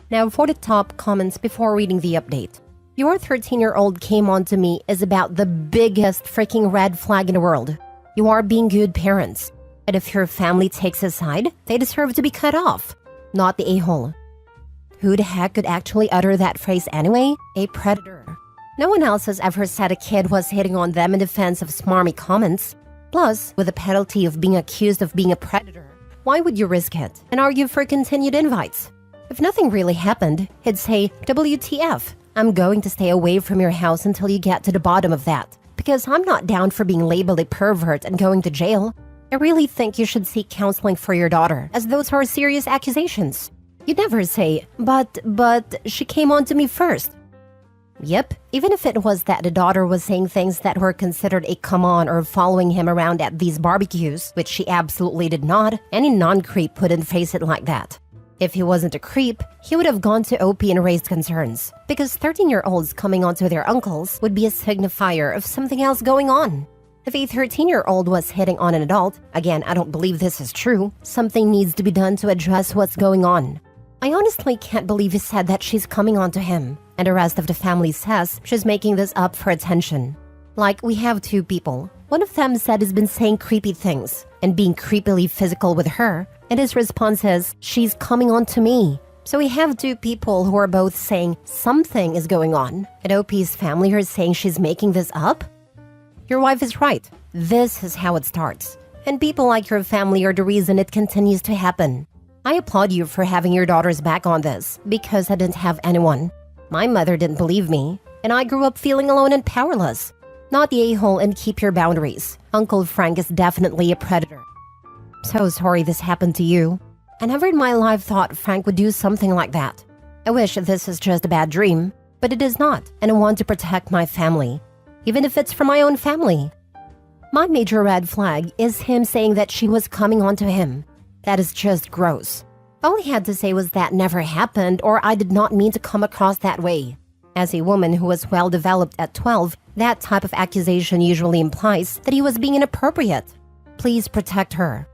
Now for the top comments before reading the update. Your 13-year-old came on to me is about the biggest freaking red flag in the world. You are being good parents. And if your family takes a side, they deserve to be cut off. Not the a-hole. Who the heck could actually utter that phrase anyway? A predator. No one else has ever said a kid was hitting on them in defense of smarmy comments. Plus, with the penalty of being accused of being a predator, why would you risk it and argue for continued invites? If nothing really happened, he'd say, WTF, I'm going to stay away from your house until you get to the bottom of that, because I'm not down for being labeled a pervert and going to jail. I really think you should seek counseling for your daughter, as those are serious accusations. You'd never say, but she came on to me first. Yep, even if it was that the daughter was saying things that were considered a come on or following him around at these barbecues, which she absolutely did not, any non-creep wouldn't face it like that. If he wasn't a creep, he would have gone to OP and raised concerns, because 13-year-olds coming onto their uncles would be a signifier of something else going on. If a 13-year-old was hitting on an adult, again, I don't believe this is true, something needs to be done to address what's going on. I honestly can't believe he said that she's coming onto him, and the rest of the family says she's making this up for attention. Like, we have two people. One of them said he's been saying creepy things and being creepily physical with her, and his response is, she's coming on to me. So we have two people who are both saying something is going on, and OP's family are saying she's making this up? Your wife is right. This is how it starts. And people like your family are the reason it continues to happen. I applaud you for having your daughter's back on this, because I didn't have anyone. My mother didn't believe me, and I grew up feeling alone and powerless. Not the a-hole and keep your boundaries. Uncle Frank is definitely a predator. So sorry this happened to you. I never in my life thought Frank would do something like that. I wish this is just a bad dream, but it is not, and I want to protect my family, even if it's from my own family. My major red flag is him saying that she was coming on to him. That is just gross. All he had to say was that never happened, or I did not mean to come across that way. As a woman who was well developed at 12, that type of accusation usually implies that he was being inappropriate. Please protect her.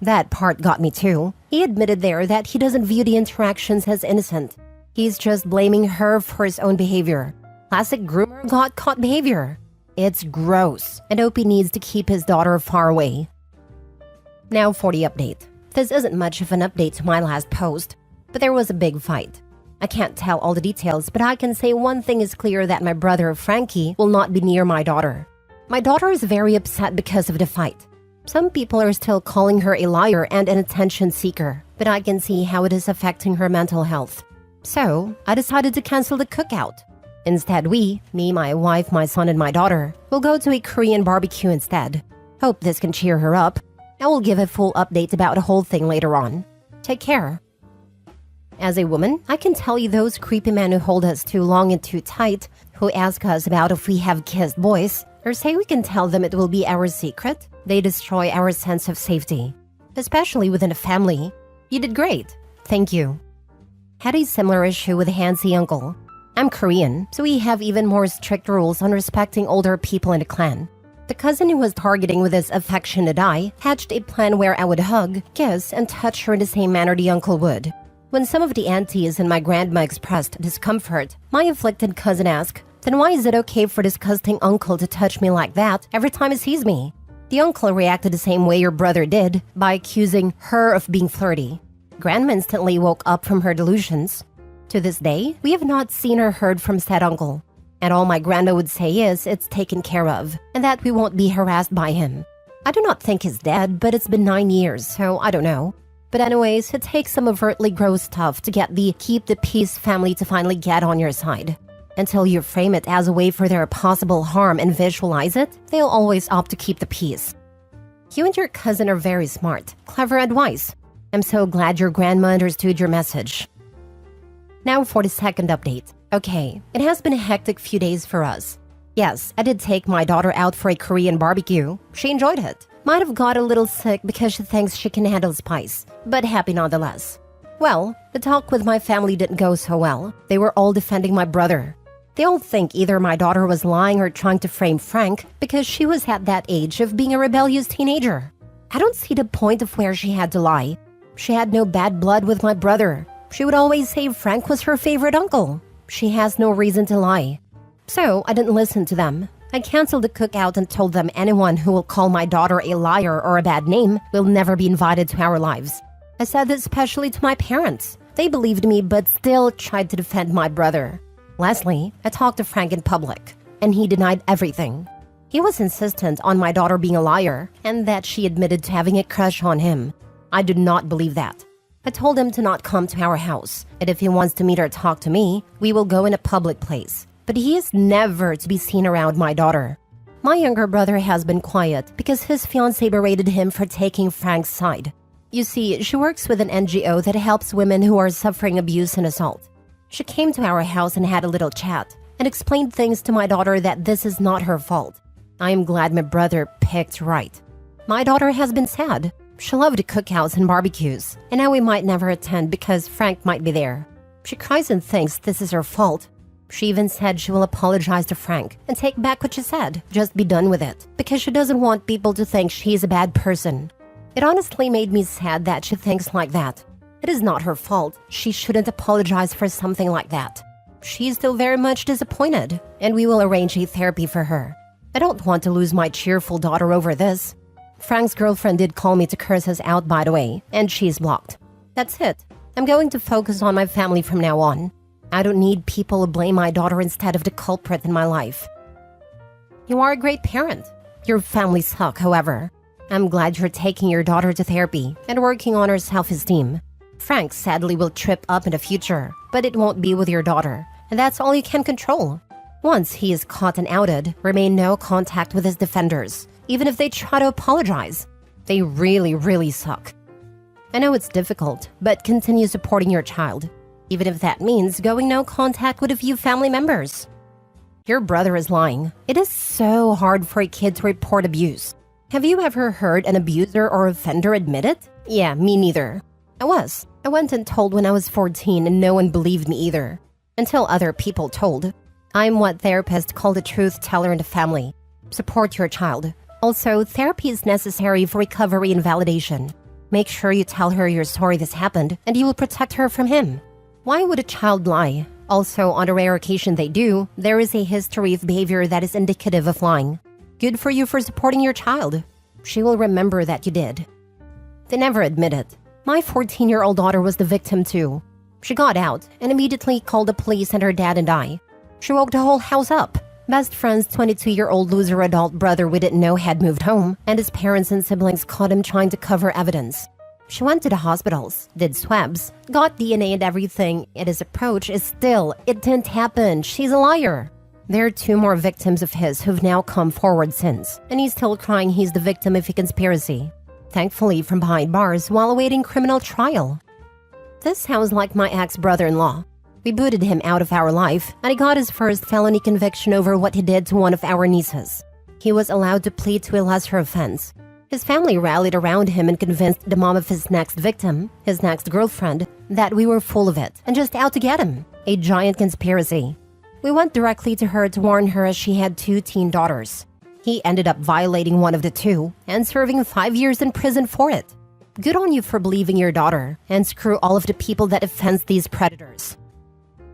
That part got me too. He admitted there that he doesn't view the interactions as innocent. He's just blaming her for his own behavior. Classic groomer got caught behavior. It's gross, and OP needs to keep his daughter far away. Now for the update. This isn't much of an update to my last post, but there was a big fight. I can't tell all the details, but I can say one thing is clear, that my brother Frankie will not be near my daughter. My daughter is very upset because of the fight. Some people are still calling her a liar and an attention seeker, but I can see how it is affecting her mental health. So, I decided to cancel the cookout. Instead, me, my wife, my son, and my daughter will go to a Korean barbecue instead. Hope this can cheer her up. I will give a full update about the whole thing later on. Take care. As a woman, I can tell you those creepy men who hold us too long and too tight, who ask us about if we have kissed boys, or say we can tell them it will be our secret, they destroy our sense of safety. Especially within a family. You did great. Thank you. Had a similar issue with a handsy uncle. I'm Korean, so we have even more strict rules on respecting older people in the clan. The cousin who was targeting with his affectionate eye hatched a plan where I would hug, kiss, and touch her in the same manner the uncle would. When some of the aunties and my grandma expressed discomfort, my afflicted cousin asked, "Then why is it okay for disgusting uncle to touch me like that every time he sees me?" The uncle reacted the same way your brother did, by accusing her of being flirty. Grandma instantly woke up from her delusions. To this day, we have not seen or heard from said uncle. And all my grandma would say is it's taken care of, and that we won't be harassed by him. I do not think he's dead, but it's been 9 years, so I don't know. But anyways, it takes some overtly gross stuff to get the keep the peace family to finally get on your side. Until you frame it as a way for their possible harm and visualize it, they'll always opt to keep the peace. You and your cousin are very smart. Clever advice. I'm so glad your grandma understood your message. Now for the second update. Okay, it has been a hectic few days for us. Yes, I did take my daughter out for a Korean barbecue. She enjoyed it. Might have got a little sick because she thinks she can handle spice, but happy nonetheless. Well, the talk with my family didn't go so well. They were all defending my brother. They all think either my daughter was lying or trying to frame Frank because she was at that age of being a rebellious teenager. I don't see the point of where she had to lie. She had no bad blood with my brother. She would always say Frank was her favorite uncle. She has no reason to lie. So I didn't listen to them. I canceled the cookout and told them anyone who will call my daughter a liar or a bad name will never be invited to our lives. I said this especially to my parents. They believed me but still tried to defend my brother. Lastly, I talked to Frank in public, and he denied everything. He was insistent on my daughter being a liar and that she admitted to having a crush on him. I did not believe that. I told him to not come to our house, and if he wants to meet or talk to me, we will go in a public place. But he is never to be seen around my daughter. My younger brother has been quiet because his fiancée berated him for taking Frank's side. You see, she works with an NGO that helps women who are suffering abuse and assault. She came to our house and had a little chat and explained things to my daughter that this is not her fault. I am glad my brother picked right. My daughter has been sad. She loved the cookouts and barbecues, and now we might never attend because Frank might be there. She cries and thinks this is her fault. She even said she will apologize to Frank and take back what she said, just be done with it, because she doesn't want people to think she's a bad person. It honestly made me sad that she thinks like that. It is not her fault. She shouldn't apologize for something like that. She's still very much disappointed, and we will arrange a therapy for her. I don't want to lose my cheerful daughter over this. Frank's girlfriend did call me to curse us out, by the way, and she's blocked. That's it. I'm going to focus on my family from now on. I don't need people to blame my daughter instead of the culprit in my life. You are a great parent. Your family suck, however. I'm glad you're taking your daughter to therapy and working on her self-esteem. Frank sadly will trip up in the future, but it won't be with your daughter, and that's all you can control. Once he is caught and outed, remain no contact with his defenders, even if they try to apologize. They really suck. I know it's difficult, but continue supporting your child, even if that means going no contact with a few family members. Your brother is lying. It is so hard for a kid to report abuse. Have you ever heard an abuser or offender admit it? Yeah, me neither. I went and told when I was 14 and no one believed me either. Until other people told. I'm what therapists call the truth teller in the family. Support your child. Also, therapy is necessary for recovery and validation. Make sure you tell her you're sorry this happened and you will protect her from him. Why would a child lie? Also, on a rare occasion they do, there is a history of behavior that is indicative of lying. Good for you for supporting your child. She will remember that you did. They never admit it. My 14-year-old daughter was the victim too. She got out and immediately called the police and her dad and I. She woke the whole house up. Best friend's 22-year-old loser adult brother we didn't know had moved home, and his parents and siblings caught him trying to cover evidence. She went to the hospitals, did swabs, got DNA and everything, and his approach is still, it didn't happen, she's a liar. There are 2 more victims of his who've now come forward since, and he's still crying he's the victim of a conspiracy. thankfully from behind bars while awaiting criminal trial. This sounds like my ex-brother-in-law. We booted him out of our life, and he got his first felony conviction over what he did to one of our nieces. He was allowed to plead to a lesser offense. His family rallied around him and convinced the mom of his next victim, his next girlfriend, that we were full of it and just out to get him. A giant conspiracy. We went directly to her to warn her as she had 2 teen daughters. He ended up violating one of the 2 and serving 5 years in prison for it. Good on you for believing your daughter, and screw all of the people that defend these predators.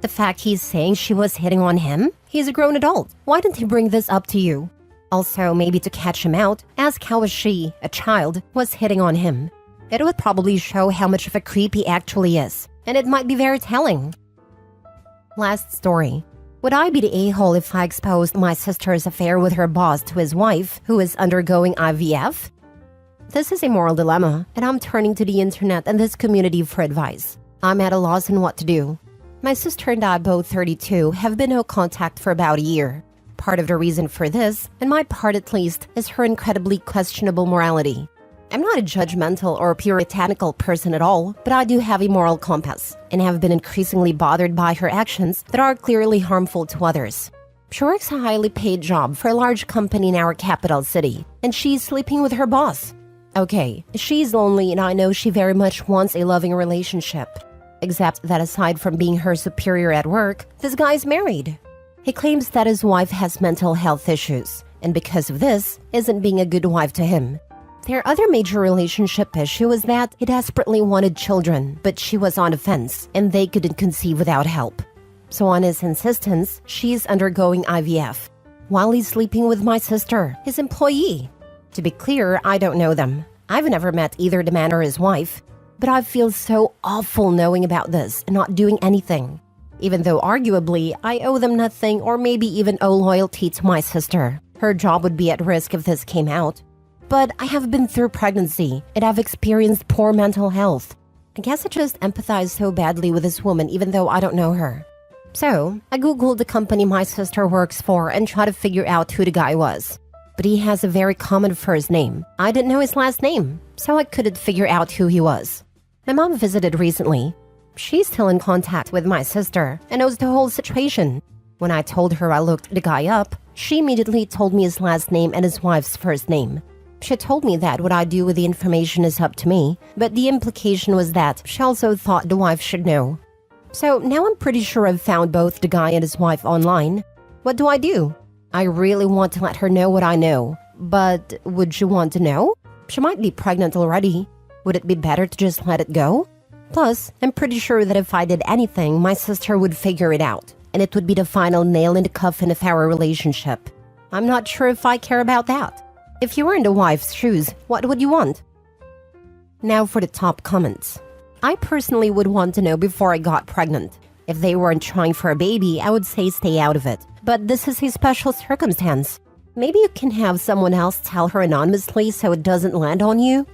The fact he's saying she was hitting on him? He's a grown adult. Why didn't he bring this up to you? Also, maybe to catch him out, ask how she, a child, was hitting on him. It would probably show how much of a creep he actually is, and it might be very telling. Last story. Would I be the a-hole if I exposed my sister's affair with her boss to his wife, who is undergoing IVF? This is a moral dilemma, and I'm turning to the internet and this community for advice. I'm at a loss on what to do. My sister and I, both 32, have been no contact for about a year. Part of the reason for this, and my part at least, is her incredibly questionable morality. I'm not a judgmental or puritanical person at all, but I do have a moral compass, and have been increasingly bothered by her actions that are clearly harmful to others. She works a highly paid job for a large company in our capital city, and she's sleeping with her boss. Okay, she's lonely and I know she very much wants a loving relationship. Except that aside from being her superior at work, this guy's married. He claims that his wife has mental health issues, and because of this, isn't being a good wife to him. Their other major relationship issue is that he desperately wanted children, but she was on the fence, and they couldn't conceive without help. So on his insistence, she's undergoing IVF, while he's sleeping with my sister, his employee. To be clear, I don't know them. I've never met either the man or his wife, but I feel so awful knowing about this and not doing anything. Even though arguably, I owe them nothing or maybe even owe loyalty to my sister. Her job would be at risk if this came out. But I have been through pregnancy and I've experienced poor mental health. I guess I just empathize so badly with this woman even though I don't know her. So, I googled the company my sister works for and tried to figure out who the guy was. But he has a very common first name. I didn't know his last name, so I couldn't figure out who he was. My mom visited recently. She's still in contact with my sister and knows the whole situation. When I told her I looked the guy up, she immediately told me his last name and his wife's first name. She told me that what I do with the information is up to me, but the implication was that she also thought the wife should know. So now I'm pretty sure I've found both the guy and his wife online. What do I do? I really want to let her know what I know, but would she want to know? She might be pregnant already. Would it be better to just let it go? Plus, I'm pretty sure that if I did anything, my sister would figure it out, and it would be the final nail in the coffin of our relationship. I'm not sure if I care about that. If you were in the wife's shoes, what would you want? Now for the top comments. I personally would want to know before I got pregnant. If they weren't trying for a baby, I would say stay out of it. But this is a special circumstance. Maybe you can have someone else tell her anonymously so it doesn't land on you.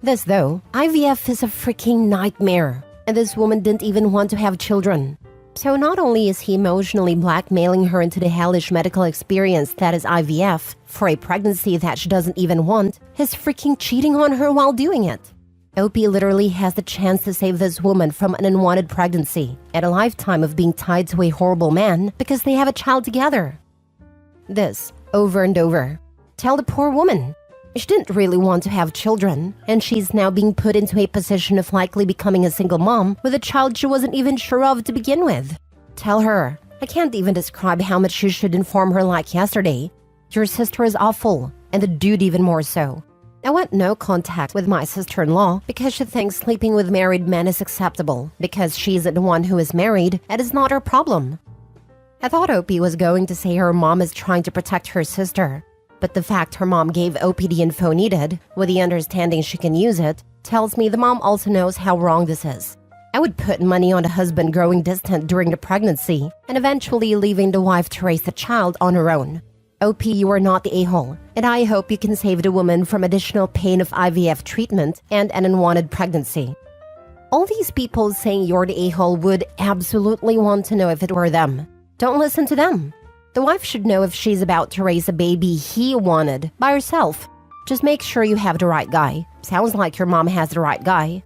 This though, IVF is a freaking nightmare. And this woman didn't even want to have children. So not only is he emotionally blackmailing her into the hellish medical experience that is IVF for a pregnancy that she doesn't even want, he's freaking cheating on her while doing it. Opie literally has the chance to save this woman from an unwanted pregnancy and a lifetime of being tied to a horrible man because they have a child together. This, over and over. Tell the poor woman. She didn't really want to have children, and she's now being put into a position of likely becoming a single mom with a child she wasn't even sure of to begin with. Tell her. I can't even describe how much you should inform her like yesterday. Your sister is awful, and the dude even more so. I want no contact with my sister-in-law because she thinks sleeping with married men is acceptable because she's the one who is married and it's not her problem. I thought Opie was going to say her mom is trying to protect her sister. But the fact her mom gave Opie the info needed, with the understanding she can use it, tells me the mom also knows how wrong this is. I would put money on the husband growing distant during the pregnancy and eventually leaving the wife to raise the child on her own. Opie, you are not the a-hole, and I hope you can save the woman from additional pain of IVF treatment and an unwanted pregnancy. All these people saying you're the a-hole would absolutely want to know if it were them. Don't listen to them. The wife should know if she's about to raise a baby he wanted by herself. Just make sure you have the right guy. Sounds like your mom has the right guy.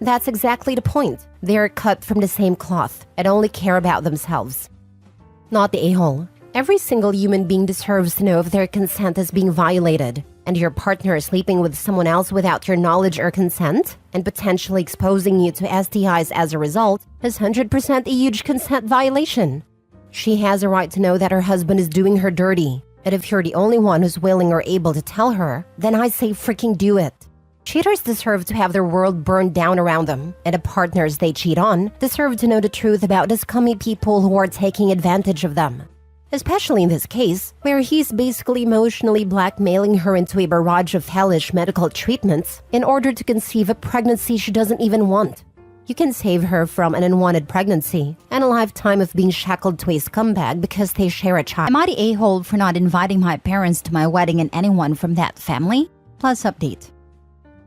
That's exactly the point. They're cut from the same cloth and only care about themselves. Not the a-hole. Every single human being deserves to know if their consent is being violated, and your partner is sleeping with someone else without your knowledge or consent, and potentially exposing you to STIs as a result, is 100% a huge consent violation. She has a right to know that her husband is doing her dirty, and if you're the only one who's willing or able to tell her, then I say freaking do it. Cheaters deserve to have their world burned down around them, and the partners they cheat on deserve to know the truth about the scummy people who are taking advantage of them. Especially in this case, where he's basically emotionally blackmailing her into a barrage of hellish medical treatments in order to conceive a pregnancy she doesn't even want. You can save her from an unwanted pregnancy and a lifetime of being shackled to a scumbag because they share a child. Am I the a-hole for not inviting my parents to my wedding and anyone from that family? Plus update.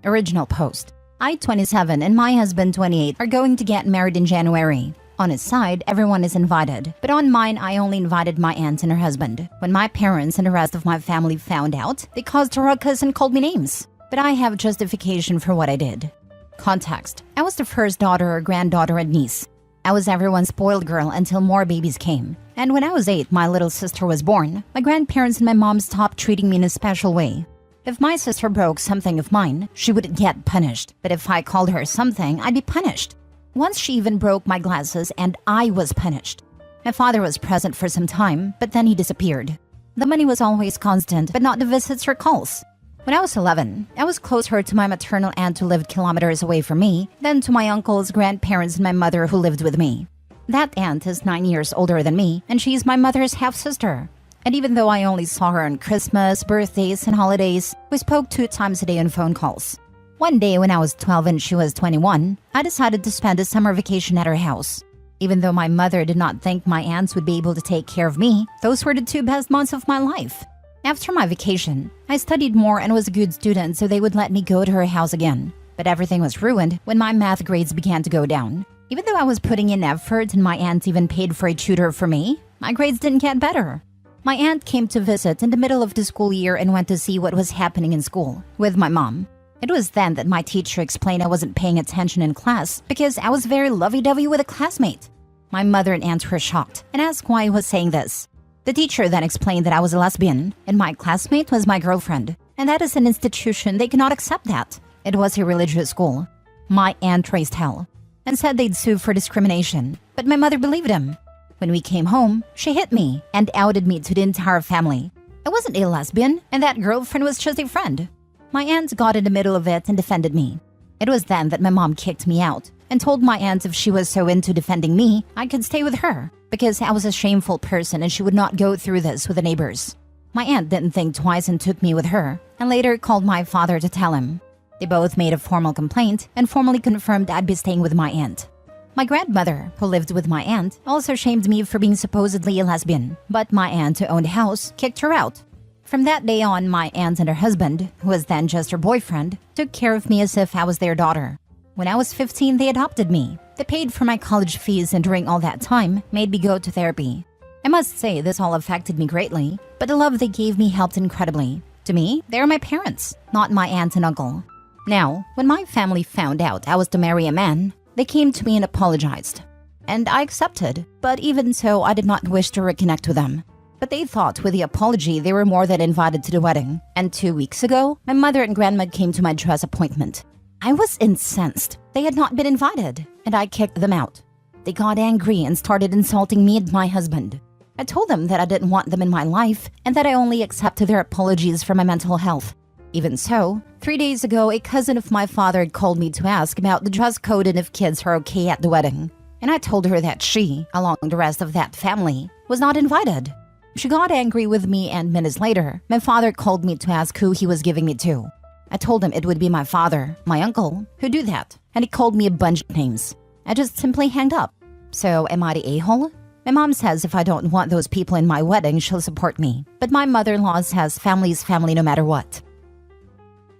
Original post. I, 27, and my husband, 28, are going to get married in January. On his side, everyone is invited, but on mine, I only invited my aunt and her husband. When my parents and the rest of my family found out, they caused a ruckus and called me names. But I have justification for what I did. Context. I was the first daughter or granddaughter and niece. I was everyone's spoiled girl until more babies came. And when I was 8, my little sister was born. My grandparents and my mom stopped treating me in a special way. If my sister broke something of mine, she would get punished. But if I called her something, I'd be punished. Once she even broke my glasses and I was punished. My father was present for some time, but then he disappeared. The money was always constant, but not the visits or calls. When I was 11, I was closer to my maternal aunt who lived kilometers away from me than to my uncles, grandparents, and my mother who lived with me. That aunt is 9 years older than me, and she's my mother's half-sister. And even though I only saw her on Christmas, birthdays, and holidays, we spoke 2 times a day on phone calls. One day when I was 12 and she was 21, I decided to spend a summer vacation at her house. Even though my mother did not think my aunts would be able to take care of me, those were the 2 best months of my life. After my vacation, I studied more and was a good student, so they would let me go to her house again. But everything was ruined when my math grades began to go down. Even though I was putting in effort and my aunt even paid for a tutor for me, my grades didn't get better. My aunt came to visit in the middle of the school year and went to see what was happening in school with my mom. It was then that my teacher explained I wasn't paying attention in class because I was very lovey-dovey with a classmate. My mother and aunt were shocked and asked why I was saying this. The teacher then explained that I was a lesbian and my classmate was my girlfriend, and that is an institution they cannot accept that. It was a religious school. My aunt raised hell and said they'd sue for discrimination, but my mother believed him. When we came home, she hit me and outed me to the entire family. I wasn't a lesbian, and that girlfriend was just a friend. My aunt got in the middle of it and defended me. It was then that my mom kicked me out and told my aunt if she was so into defending me, I could stay with her because I was a shameful person and she would not go through this with the neighbors. My aunt didn't think twice and took me with her and later called my father to tell him. They both made a formal complaint and formally confirmed I'd be staying with my aunt. My grandmother, who lived with my aunt, also shamed me for being supposedly a lesbian, but my aunt who owned a house kicked her out. From that day on, my aunt and her husband, who was then just her boyfriend, took care of me as if I was their daughter. When I was 15, they adopted me. They paid for my college fees and during all that time, made me go to therapy. I must say this all affected me greatly, but the love they gave me helped incredibly. To me, they are my parents, not my aunt and uncle. Now, when my family found out I was to marry a man, they came to me and apologized. And I accepted, but even so, I did not wish to reconnect with them. But they thought with the apology they were more than invited to the wedding. And 2 weeks ago, my mother and grandma came to my dress appointment. I was incensed. They had not been invited, and I kicked them out. They got angry and started insulting me and my husband. I told them that I didn't want them in my life and that I only accepted their apologies for my mental health. Even so, 3 days ago, a cousin of my father had called me to ask about the dress code and if kids are okay at the wedding. And I told her that she, along the rest of that family, was not invited. She got angry with me and minutes later, my father called me to ask who he was giving me to. I told him it would be my father, my uncle, who'd do that, and he called me a bunch of names. I just simply hanged up. So am I the a-hole? My mom says if I don't want those people in my wedding, she'll support me. But my mother-in-law says family's family no matter what.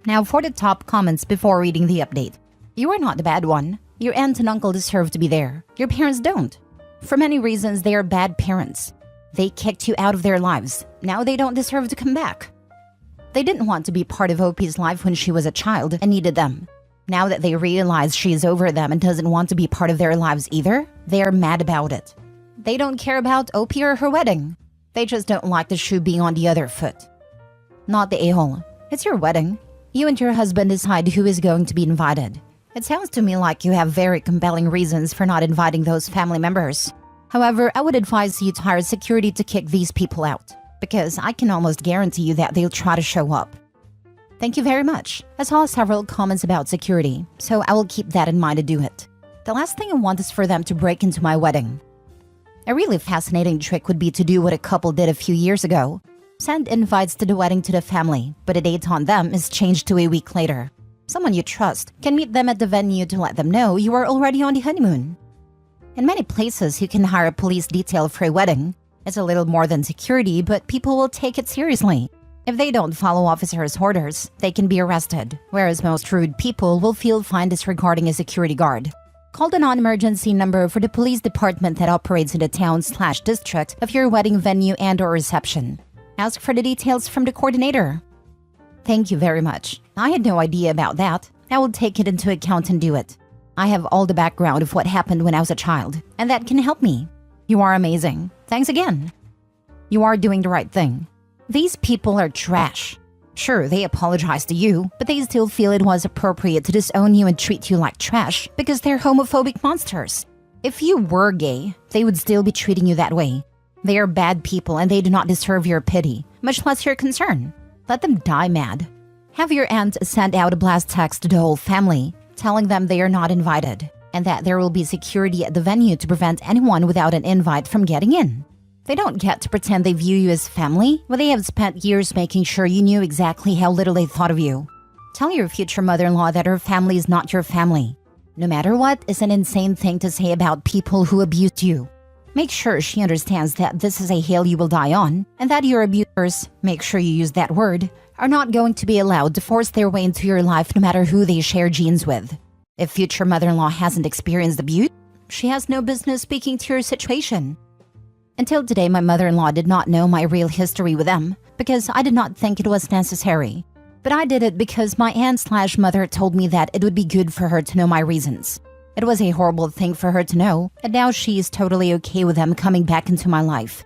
Now for the top comments before reading the update. You are not the bad one. Your aunt and uncle deserve to be there. Your parents don't. For many reasons, they are bad parents. They kicked you out of their lives. Now they don't deserve to come back. They didn't want to be part of OP's life when she was a child and needed them. Now that they realize she's over them and doesn't want to be part of their lives either, they are mad about it. They don't care about OP or her wedding. They just don't like the shoe being on the other foot. Not the a-hole. It's your wedding. You and your husband decide who is going to be invited. It sounds to me like you have very compelling reasons for not inviting those family members. However, I would advise you to hire security to kick these people out, because I can almost guarantee you that they'll try to show up. Thank you very much. I saw several comments about security, so I will keep that in mind to do it. The last thing I want is for them to break into my wedding. A really fascinating trick would be to do what a couple did a few years ago. Send invites to the wedding to the family, but a date on them is changed to a week later. Someone you trust can meet them at the venue to let them know you are already on the honeymoon. In many places, you can hire a police detail for a wedding. It's a little more than security, but people will take it seriously. If they don't follow officers' orders, they can be arrested, whereas most rude people will feel fine disregarding a security guard. Call the non-emergency number for the police department that operates in the town/district of your wedding venue and/or reception. Ask for the details from the coordinator. Thank you very much. I had no idea about that. I will take it into account and do it. I have all the background of what happened when I was a child, and that can help me. You are amazing. Thanks again. You are doing the right thing. These people are trash. Sure, they apologize to you, but they still feel it was appropriate to disown you and treat you like trash because they're homophobic monsters. If you were gay, they would still be treating you that way. They are bad people and they do not deserve your pity, much less your concern. Let them die mad. Have your aunt send out a blast text to the whole family, telling them they are not invited, and that there will be security at the venue to prevent anyone without an invite from getting in. They don't get to pretend they view you as family when they have spent years making sure you knew exactly how little they thought of you. Tell your future mother-in-law that her family is not your family. No matter what is an insane thing to say about people who abused you. Make sure she understands that this is a hill you will die on, and that your abusers, make sure you use that word, are not going to be allowed to force their way into your life no matter who they share genes with. If future mother-in-law hasn't experienced abuse, she has no business speaking to your situation. Until today, my mother-in-law did not know my real history with them because I did not think it was necessary. But I did it because my aunt/mother told me that it would be good for her to know my reasons. It was a horrible thing for her to know, and now she is totally okay with them coming back into my life.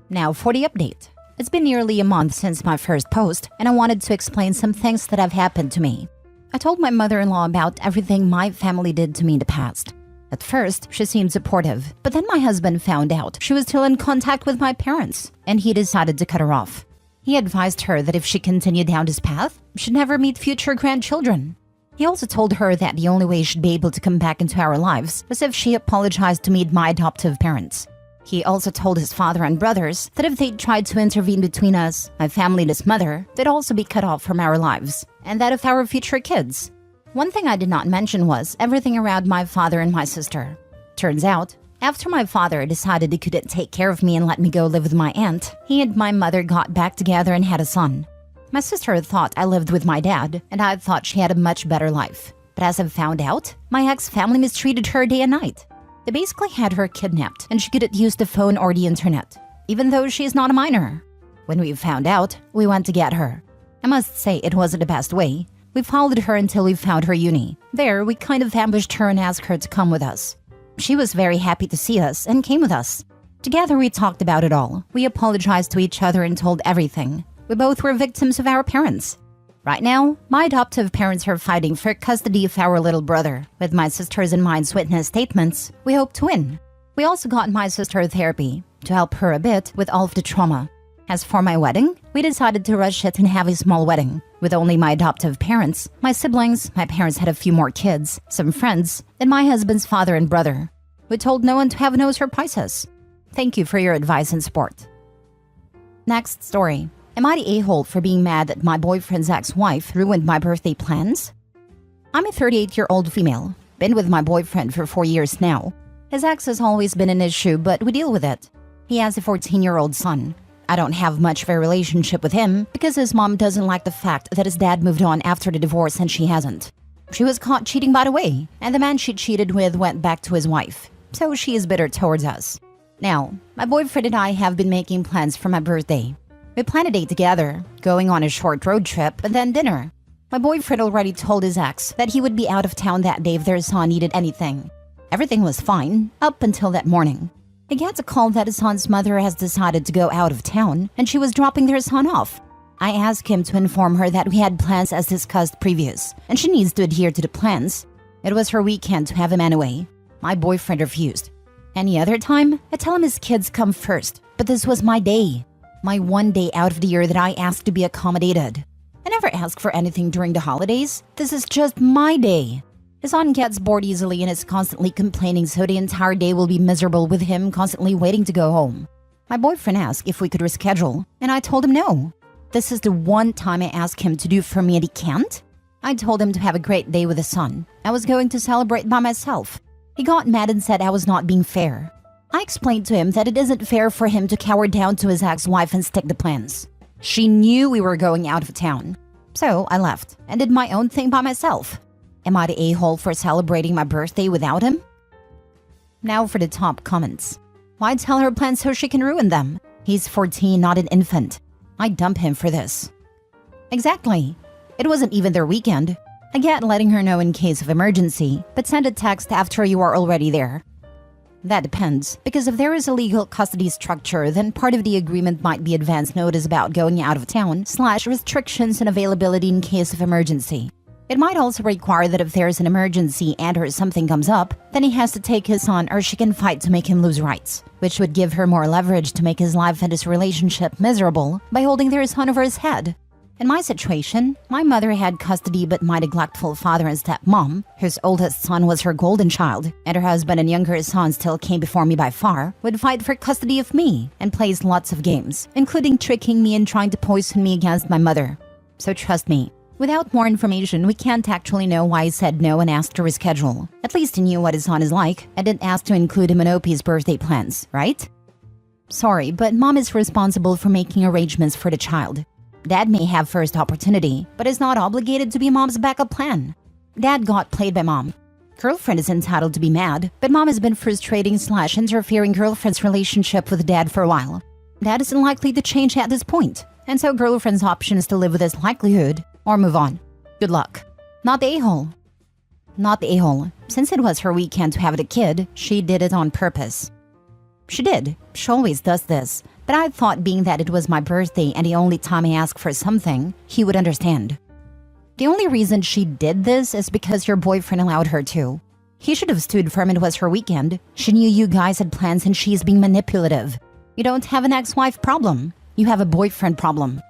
Now for the update. It's been nearly a month since my first post, and I wanted to explain some things that have happened to me. I told my mother-in-law about everything my family did to me in the past. At first, she seemed supportive, but then my husband found out she was still in contact with my parents, and he decided to cut her off. He advised her that if she continued down this path, she'd never meet future grandchildren. He also told her that the only way she'd be able to come back into our lives was if she apologized to meet my adoptive parents. He also told his father and brothers that if they tried to intervene between us, my family and his mother, they'd also be cut off from our lives, and that of our future kids. One thing I did not mention was everything around my father and my sister. Turns out, after my father decided he couldn't take care of me and let me go live with my aunt, he and my mother got back together and had a son. My sister thought I lived with my dad, and I thought she had a much better life. But as I've found out, my ex-family mistreated her day and night. They basically had her kidnapped, and she couldn't use the phone or the internet, even though she is not a minor. When we found out, we went to get her. I must say it wasn't the best way. We followed her until we found her uni. There, we kind of ambushed her and asked her to come with us. She was very happy to see us and came with us. Together, we talked about it all. We apologized to each other and told everything. We both were victims of our parents. Right now, my adoptive parents are fighting for custody of our little brother. With my sisters and mine's witness statements, we hope to win. We also got my sister therapy to help her a bit with all of the trauma. As for my wedding, we decided to rush it and have a small wedding. With only my adoptive parents, my siblings, my parents had a few more kids, some friends, and my husband's father and brother. We told no one to have no surprises. Thank you for your advice and support. Next story. Am I the a-hole for being mad that my boyfriend's ex-wife ruined my birthday plans? I'm a 38-year-old female. Been with my boyfriend for 4 years now. His ex has always been an issue, but we deal with it. He has a 14-year-old son. I don't have much of a relationship with him because his mom doesn't like the fact that his dad moved on after the divorce and she hasn't. She was caught cheating by the way, and the man she cheated with went back to his wife, so she is bitter towards us. Now, my boyfriend and I have been making plans for my birthday. We planned a date together, going on a short road trip and then dinner. My boyfriend already told his ex that he would be out of town that day if their son needed anything. Everything was fine up until that morning. He gets a call that his son's mother has decided to go out of town and she was dropping their son off. I asked him to inform her that we had plans as discussed previous, and she needs to adhere to the plans. It was her weekend to have him anyway. My boyfriend refused. Any other time, I tell him his kids come first, but this was my day. My one day out of the year that I asked to be accommodated. I never ask for anything during the holidays. This is just my day. His son gets bored easily and is constantly complaining, so the entire day will be miserable with him constantly waiting to go home. My boyfriend asked if we could reschedule, and I told him no. This is the one time I ask him to do for me and he can't? I told him to have a great day with his son. I was going to celebrate by myself. He got mad and said I was not being fair. I explained to him that it isn't fair for him to cower down to his ex-wife and stick to plans. She knew we were going out of town. So I left and did my own thing by myself. Am I the a-hole for celebrating my birthday without him? Now for the top comments. Why tell her plans so she can ruin them? He's 14, not an infant. I dump him for this. Exactly. It wasn't even their weekend. I get letting her know in case of emergency, but send a text after you are already there. That depends, because if there is a legal custody structure, then part of the agreement might be advance notice about going out of town / restrictions and availability in case of emergency. It might also require that if there's an emergency and or something comes up, then he has to take his son or she can fight to make him lose rights, which would give her more leverage to make his life and his relationship miserable by holding their son over his head. In my situation, my mother had custody, but my neglectful father and stepmom, whose oldest son was her golden child, and her husband and younger son still came before me by far, would fight for custody of me and plays lots of games, including tricking me and trying to poison me against my mother. So trust me, without more information, we can't actually know why he said no and asked to reschedule. At least he knew what his son is like and didn't ask to include him in OP's birthday plans, right? Sorry, but mom is responsible for making arrangements for the child. Dad may have first opportunity, but is not obligated to be mom's backup plan. Dad got played by mom. Girlfriend is entitled to be mad, but mom has been frustrating / interfering girlfriend's relationship with dad for a while. Dad isn't likely to change at this point, and so girlfriend's option is to live with this likelihood or move on. Good luck. Not the a-hole. Not the a-hole. Since it was her weekend to have the kid, she did it on purpose. She did. She always does this. But I thought being that it was my birthday and the only time I ask for something, he would understand. The only reason she did this is because your boyfriend allowed her to. He should have stood firm. It was her weekend. She knew you guys had plans and she's being manipulative. You don't have an ex-wife problem. You have a boyfriend problem.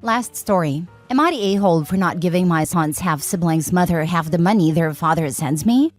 Last story. Am I the a-hole for not giving my son's half-sibling's mother half the money their father sends me?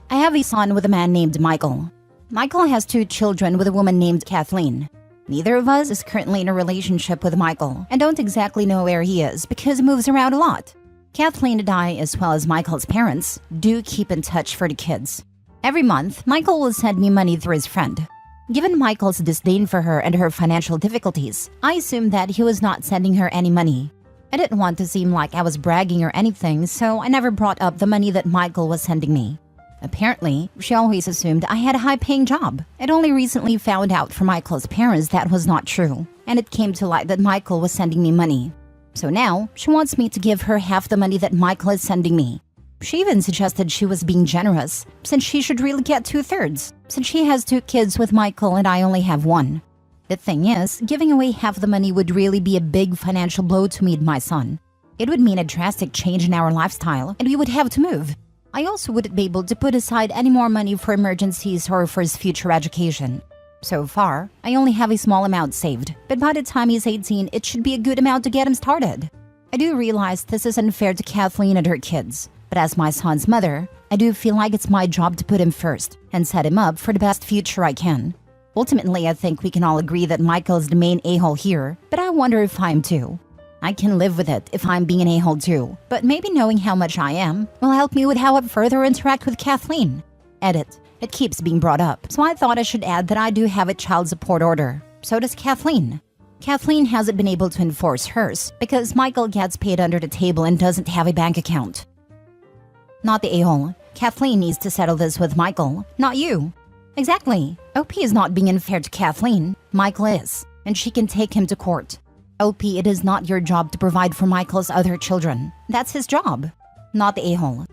I have a son with a man named Michael. Michael has 2 children with a woman named Kathleen. Neither of us is currently in a relationship with Michael and don't exactly know where he is because he moves around a lot. Kathleen and I, as well as Michael's parents, do keep in touch for the kids. Every month, Michael will send me money through his friend. Given Michael's disdain for her and her financial difficulties, I assumed that he was not sending her any money. I didn't want to seem like I was bragging or anything, so I never brought up the money that Michael was sending me. Apparently, she always assumed I had a high-paying job. I'd only recently found out from Michael's parents that was not true, and it came to light that Michael was sending me money. So now, she wants me to give her half the money that Michael is sending me. She even suggested she was being generous, since she should really get 2/3, since she has 2 kids with Michael and I only have 1. The thing is, giving away half the money would really be a big financial blow to me and my son. It would mean a drastic change in our lifestyle, and we would have to move. I also wouldn't be able to put aside any more money for emergencies or for his future education. So far, I only have a small amount saved, but by the time he's 18, it should be a good amount to get him started. I do realize this is unfair to Kathleen and her kids, but as my son's mother, I do feel like it's my job to put him first and set him up for the best future I can. Ultimately, I think we can all agree that Michael is the main a-hole here, but I wonder if I'm too. I can live with it if I'm being an a-hole too, but maybe knowing how much I am will help me with how I further interact with Kathleen. Edit. It keeps being brought up, so I thought I should add that I do have a child support order. So does Kathleen. Kathleen hasn't been able to enforce hers because Michael gets paid under the table and doesn't have a bank account. Not the a-hole. Kathleen needs to settle this with Michael, not you. Exactly. OP is not being unfair to Kathleen. Michael is. and she can take him to court. OP, it is not your job to provide for Michael's other children. That's his job, not the a-hole.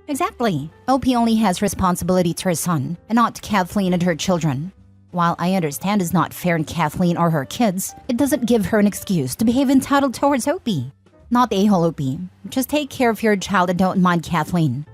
Exactly. OP only has responsibility to her son, and not to Kathleen and her children. While I understand it's not fair on Kathleen or her kids, it doesn't give her an excuse to behave entitled towards OP. Not the a-hole, OP. Just take care of your child and don't mind Kathleen.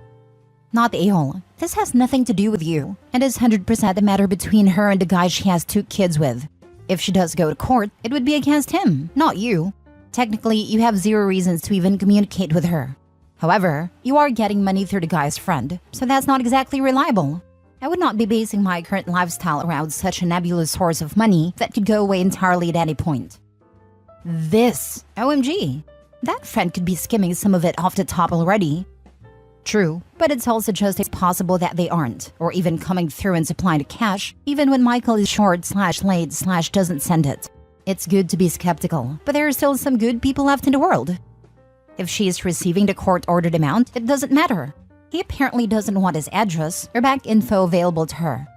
Not the a-hole. This has nothing to do with you, and is 100% a matter between her and the guy she has 2 kids with. If she does go to court, it would be against him, not you. Technically, you have 0 reasons to even communicate with her. However, you are getting money through the guy's friend, so that's not exactly reliable. I would not be basing my current lifestyle around such a nebulous source of money that could go away entirely at any point. This, OMG, that friend could be skimming some of it off the top already. True, but it's also just as possible that they aren't, or even coming through and supplying the cash, even when Michael is short/late/doesn't send it. It's good to be skeptical, but there are still some good people left in the world. If she is receiving the court-ordered amount, it doesn't matter. He apparently doesn't want his address or bank info available to her.